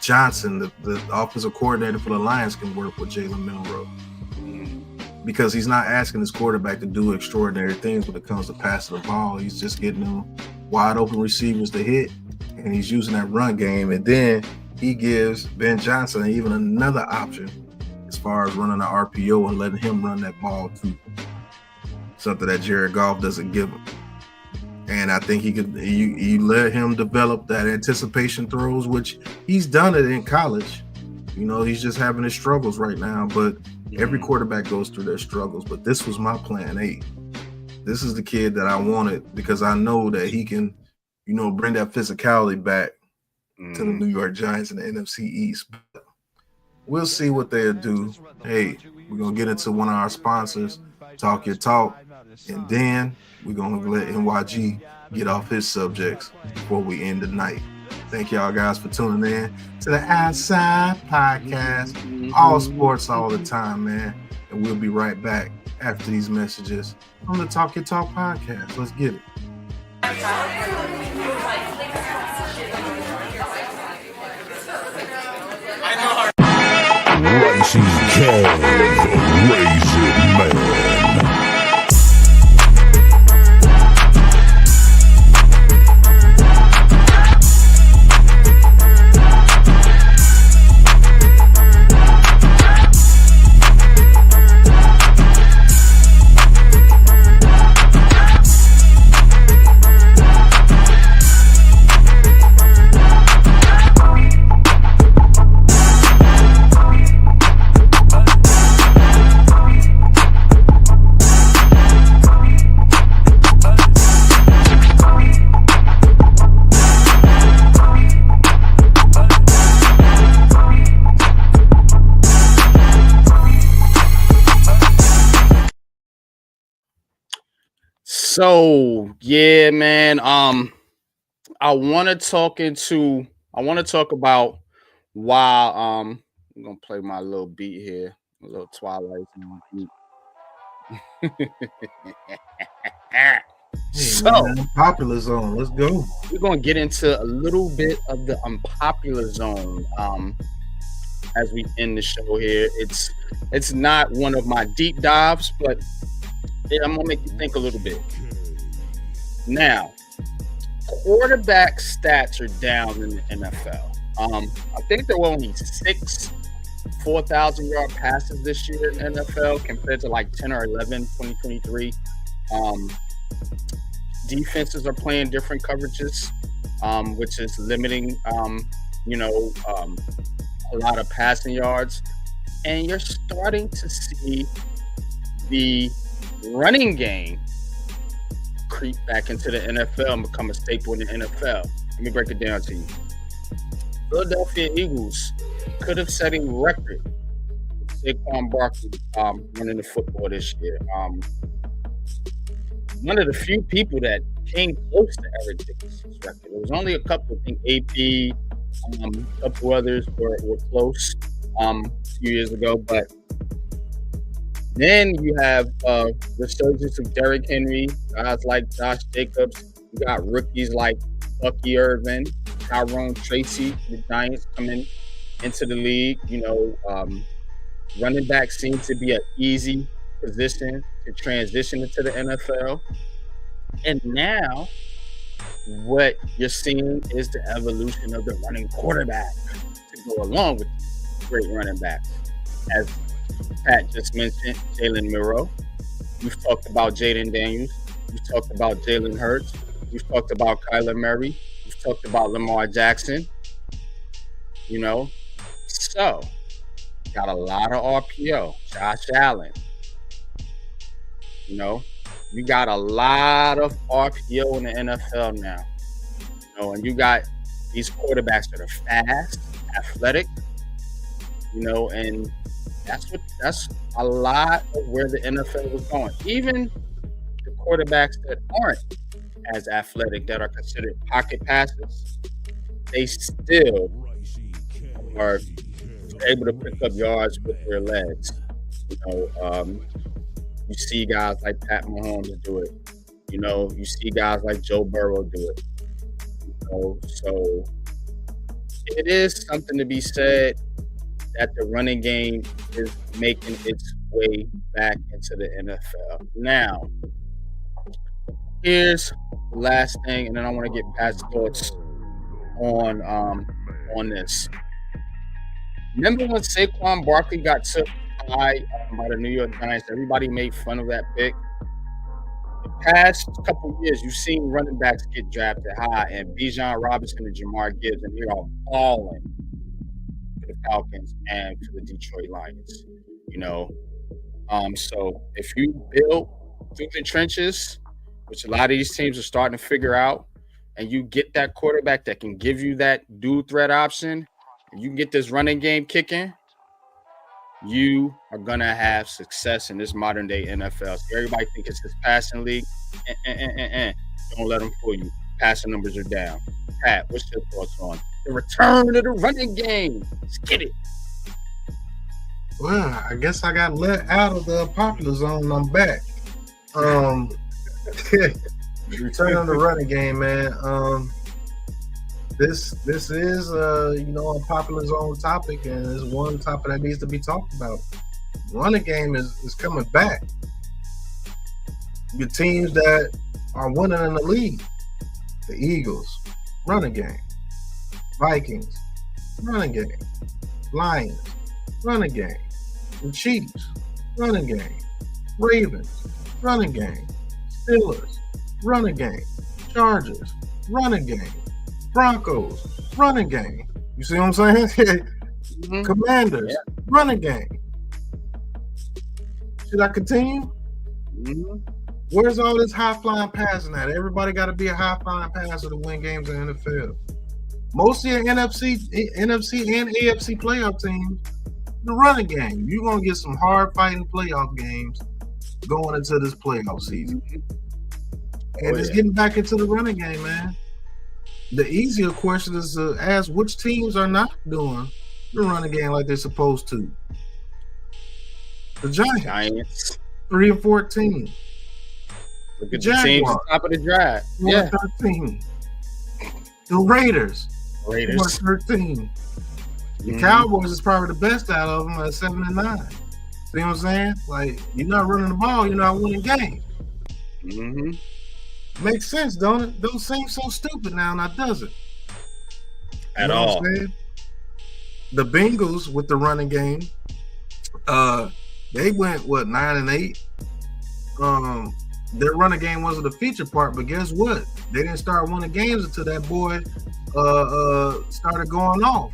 Johnson, the offensive coordinator for the Lions, can work with Jalen Milroe, because he's not asking his quarterback to do extraordinary things when it comes to passing the ball. He's just getting them wide open receivers to hit, and he's using that run game. And then he gives Ben Johnson even another option as far as running an RPO and letting him run that ball too. Something that Jared Goff doesn't give him. And I think he could. You let him develop that anticipation throws, which he's done it in college. He's just having his struggles right now. But every quarterback goes through their struggles. But this was my plan A. This is the kid that I wanted, because I know that he can, bring that physicality back to the New York Giants in the NFC East. But we'll see what they'll do. Hey, we're gonna get into one of our sponsors, Talk Your Talk, and then we're going to let NYG get off his subjects before we end the night. Thank y'all guys for tuning in to the Outside Podcast. All sports all the time, man. And we'll be right back after these messages on the Talk Your Talk Podcast. Let's get it. Racing Kev, Raisin Man. So yeah, man. I want to talk about why. I'm gonna play my little beat here, a little Twilight beat. So, Unpopular zone. Let's go. We're gonna get into a little bit of the unpopular zone. As we end the show here, it's not one of my deep dives, but I'm gonna make you think a little bit. Now, quarterback stats are down in the NFL. I think there were only 6 4,000-yard passes this year in the NFL compared to like 10 or 11 2023. Defenses are playing different coverages, which is limiting, a lot of passing yards. And you're starting to see the running game creep back into the NFL and become a staple in the NFL. Let me break it down to you. Philadelphia Eagles could have set a record with Saquon Barkley running the football this year. One of the few people that came close to Eric Dickerson's record. There was only a couple. I think AP, a couple others were close a few years ago, but then you have resurgence of Derrick Henry, guys like Josh Jacobs, You got rookies like Bucky Irvin, Tyrone Tracy, the Giants coming into the league. Running back seems to be an easy position to transition into the NFL. And now, what you're seeing is the evolution of the running quarterback to go along with great running backs. As Pat just mentioned, Jalen Milroe. We've talked about Jaden Daniels. We've talked about Jalen Hurts. We've talked about Kyler Murray. We've talked about Lamar Jackson. So got a lot of RPO. Josh Allen. You got a lot of RPO in the NFL now. And you got these quarterbacks that are fast, athletic, and that's a lot of where the NFL was going. Even the quarterbacks that aren't as athletic, that are considered pocket passes, they still are able to pick up yards with their legs. You see guys like Pat Mahomes do it. You see guys like Joe Burrow do it. So it is something to be said that the running game is making its way back into the NFL. Now, here's the last thing, and then I want to get Pat's thoughts on this. Remember when Saquon Barkley got took high by the New York Giants? Everybody made fun of that pick. The past couple years, you've seen running backs get drafted high, and Bijan Robinson and Jamar Gibbs, and they're all falling for the Falcons and for the Detroit Lions. So if you build through the trenches, which a lot of these teams are starting to figure out, and you get that quarterback that can give you that dual threat option, and you can get this running game kicking, you are going to have success in this modern day NFL. So everybody thinks it's this passing league. Don't let them fool you. Passing numbers are down. Pat, what's your thoughts on the return of the running game? Let's get it. Well, I guess I got let out of the popular zone and I'm back. Return of the running game, man. This is a popular zone topic, and it's one topic that needs to be talked about. Running game is coming back. The teams that are winning in the league, the Eagles, running game. Vikings, running game. Lions, running game. The Chiefs, running game. Ravens, running game. Steelers, running game. Chargers, running game. Broncos, running game. You see what I'm saying? Commanders, running game. Should I continue? Where's all this high-flying passing at? Everybody got to be a high-flying passer to win games in the NFL. Most of your NFC and AFC playoff teams, the running game. You're going to get some hard-fighting playoff games going into this playoff season. And it's getting back into the running game, man. The easier question is to ask which teams are not doing the running game like they're supposed to. The Giants. 3-14. Look at the teams at the top of the draft. 13. The Raiders. 13. The Cowboys is probably the best out of them at 7-9. See what I'm saying? Like, you're not running the ball, you're not winning games. Makes sense, don't it? Don't seem so stupid now does it? At all. The Bengals with the running game, they went 9-8. Their running game wasn't a feature part, but guess what? They didn't start winning games until that boy started going off.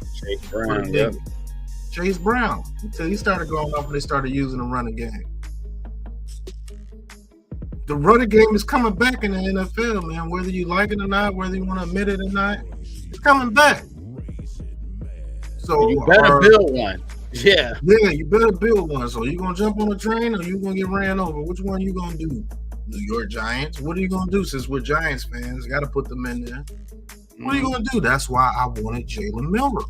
Chase Brown. Until he started going off and they started using the running game. The running game is coming back in the NFL, man. Whether you like it or not, whether you want to admit it or not, it's coming back. So you better build one. Yeah, you better build one. So you gonna jump on a train or you gonna get ran over? Which one you gonna do? New York Giants. What are you gonna do? Since we're Giants fans, got to put them in there. What are you gonna do? That's why I wanted Jalen Milroe.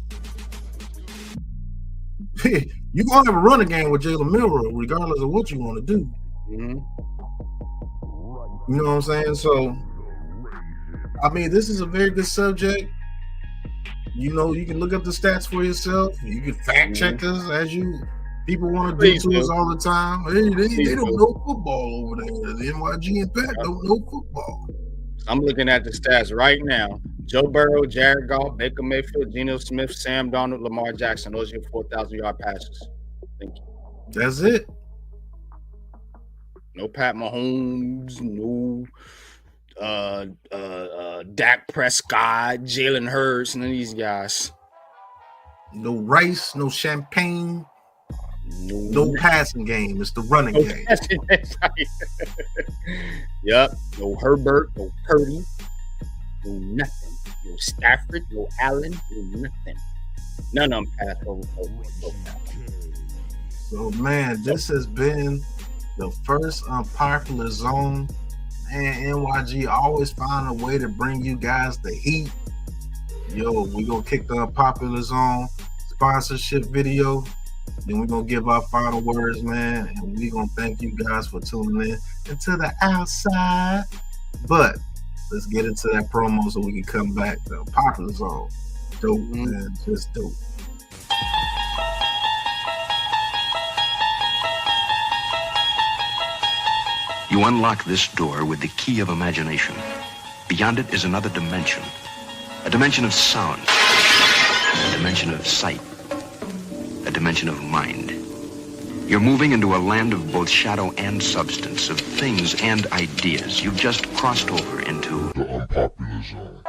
You gonna have a running game with Jalen Milroe, regardless of what you want to do. You know what I'm saying? So I mean, this is a very good subject. You know, you can look up the stats for yourself. You can fact check us as people want to do Please to do. us all the time. Hey, they Please don't do. know football over there. The NYG and Pat don't know football. I'm looking at the stats right now. Joe Burrow, Jared Goff, Baker Mayfield, Geno Smith, Sam Darnold, Lamar Jackson. Those are your 4,000-yard passes. Thank you. That's it. No Pat Mahomes, no Dak Prescott, Jalen Hurts, none of these guys. No rice, no champagne, No no passing game. It's the running game. Yep. No Herbert, no Purdy, no nothing. No Stafford, no Allen, no nothing. None of them pass over. So, man, this has been the first unpopular zone. And NYG always find a way to bring you guys the heat. Yo, we gonna kick the unpopular zone sponsorship video. Then we're gonna give our final words, man. And we're gonna thank you guys for tuning in into the outside. But let's get into that promo so we can come back to the popular zone. Dope, man. Just dope. You unlock this door with the key of imagination. Beyond it is another dimension. A dimension of sound. A dimension of sight. A dimension of mind. You're moving into a land of both shadow and substance, of things and ideas. You've just crossed over into The unpopular zone.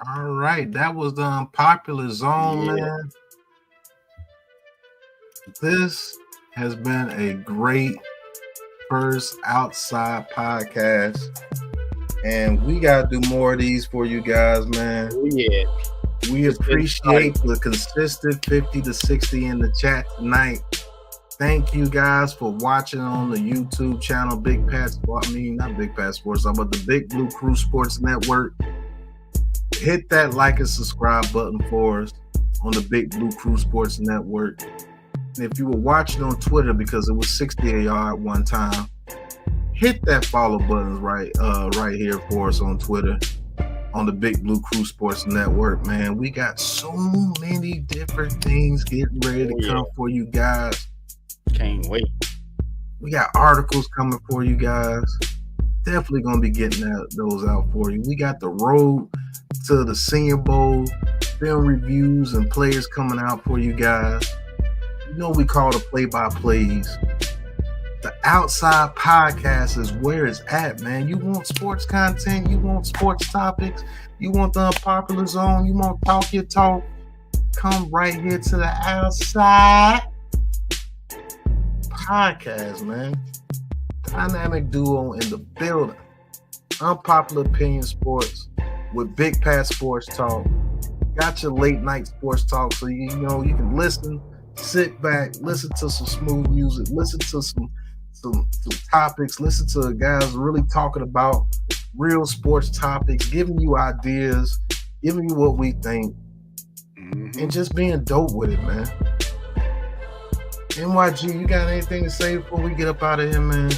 All right, that was the unpopular zone, man. This has been a great first outside podcast, and we gotta do more of these for you guys, man. Oh, yeah. We appreciate the consistent 50 to 60 in the chat tonight. Thank you guys for watching on the YouTube channel, Big Pat Sports. I mean, not Big Pat Sports, but the Big Blue Crew Sports Network. Hit that like and subscribe button for us on the Big Blue Crew Sports Network. And if you were watching on Twitter, because it was 60 AR at one time, hit that follow button right here for us on Twitter on the Big Blue Crew Sports Network, man. We got so many different things getting ready to come for you guys. Can't wait. We got articles coming for you guys. Definitely going to be getting those out for you. We got the road to the Senior Bowl, film reviews and players coming out for you guys. You know we call the play-by-plays. The Outside Podcast is where it's at, man. You want sports content, you want sports topics, you want the unpopular zone, you want to talk your talk, come right here to the Outside Podcast, man. Dynamic duo in the building. Unpopular opinion sports with Big Pat Sports Talk. Got your late night sports talk, so you know you can listen, sit back, listen to some smooth music, listen to some topics, listen to guys really talking about real sports topics, giving you ideas, giving you what we think, and just being dope with it, man. NYG, you got anything to say before we get up out of here, man?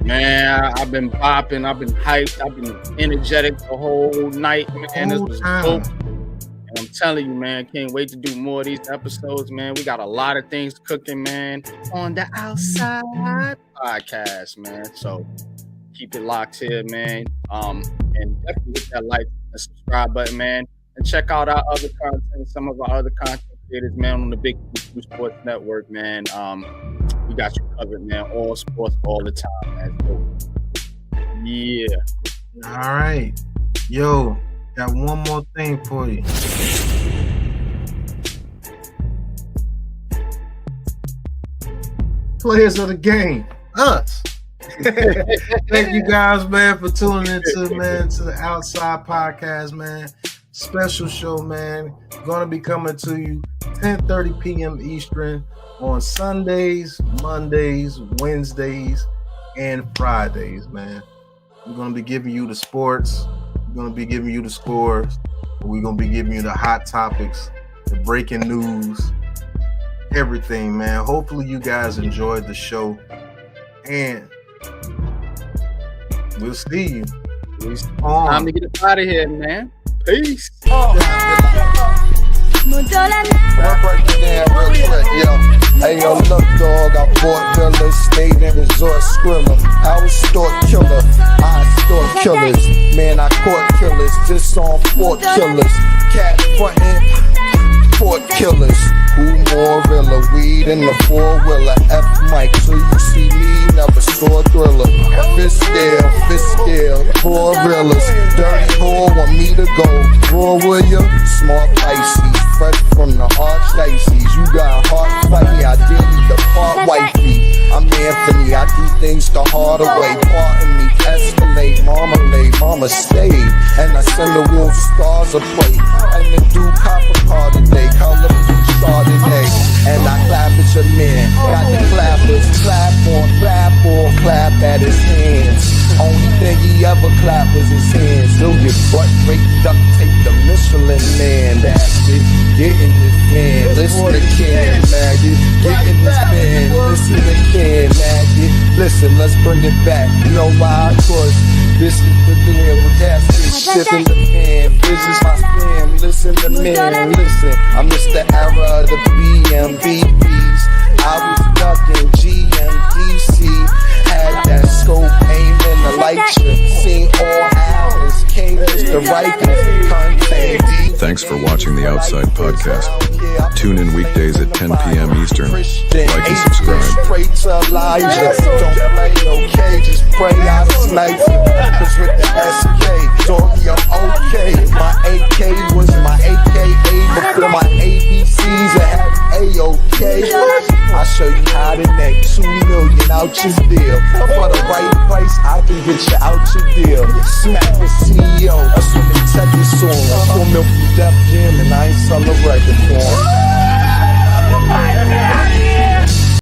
Man, I've been popping, I've been hyped, I've been energetic the whole night, man. This was dope. And I'm telling you, man, can't wait to do more of these episodes, man. We got a lot of things cooking, man, on the Outside Podcast, man. So keep it locked here, man. And definitely hit that like and subscribe button, man. And check out our other content, some of our other content creators, man, on the Big Blue Sports Network, man. We got you covered, man. All sports, all the time, man. Yeah. All right. Yo, got one more thing for you. Players of the game, us. Thank you guys, man, for tuning into the Outside Podcast, man. Special show, man. Gonna be coming to you 10:30 p.m. Eastern on Sundays, Mondays, Wednesdays, and Fridays, man. We're gonna be giving you the sports. We're gonna be giving you the scores. We're gonna be giving you the hot topics, the breaking news, everything, man. Hopefully you guys enjoyed the show, and we'll see you. Time to get up out of here, man. Peace. I'll break it down real quick, yo. Hey, yo, look, dog, I bought villas, stayed in resort Skrilla. I was store killer, I store killers. Man, I caught killers, just on Fort killers. Cat frontin', Fort killers. Who more realer? Weed in the four-wheeler. F Mike, so you see me, never saw a thriller. Fist scale, four reelers. Dirty whore want me to go. Raw will ya? Small Pisces, fresh from the archdiocese. You got heart fighty, I did need the part wifey. I'm Anthony, I do things the harder way. Pardon me, escalate, marmalade, mama stayed. And I send the wolf stars a plate. And the dude copper car today, color blue Chardonnay. And I clap at your man, got the clappers, clap clap at his hands. Only thing he ever clapped was his hands. He'll get butt raped up, take the Michelin man. That's it, get in this man, listen to Ken, maggot. Get in this man, listen to Ken, maggot. Listen, let's bring it back. You know why? Cause this is the man with that shit in the pan. This is my spam, listen to man, listen. I missed the era of the BMVPs. I was ducking GMDC. Had that scope aim in the light ship. Seen all hours, came with the rifles. Thanks for watching the Outside Podcast. Tune in weekdays at 10 p.m. Eastern. Like and subscribe. Pray to Elijah. Don't play no cages. Pray out a sniper. Cause with the SK, doggy, I'm okay. My AK was my AKA before my ABCs. I had A-OK. I'll show you how to make 2 million out your deal. For the right price, I can get you out your deal. Smack the CEO. That's what they tell you soon. I pull milk from Def Jam and I ain't sell a record for him.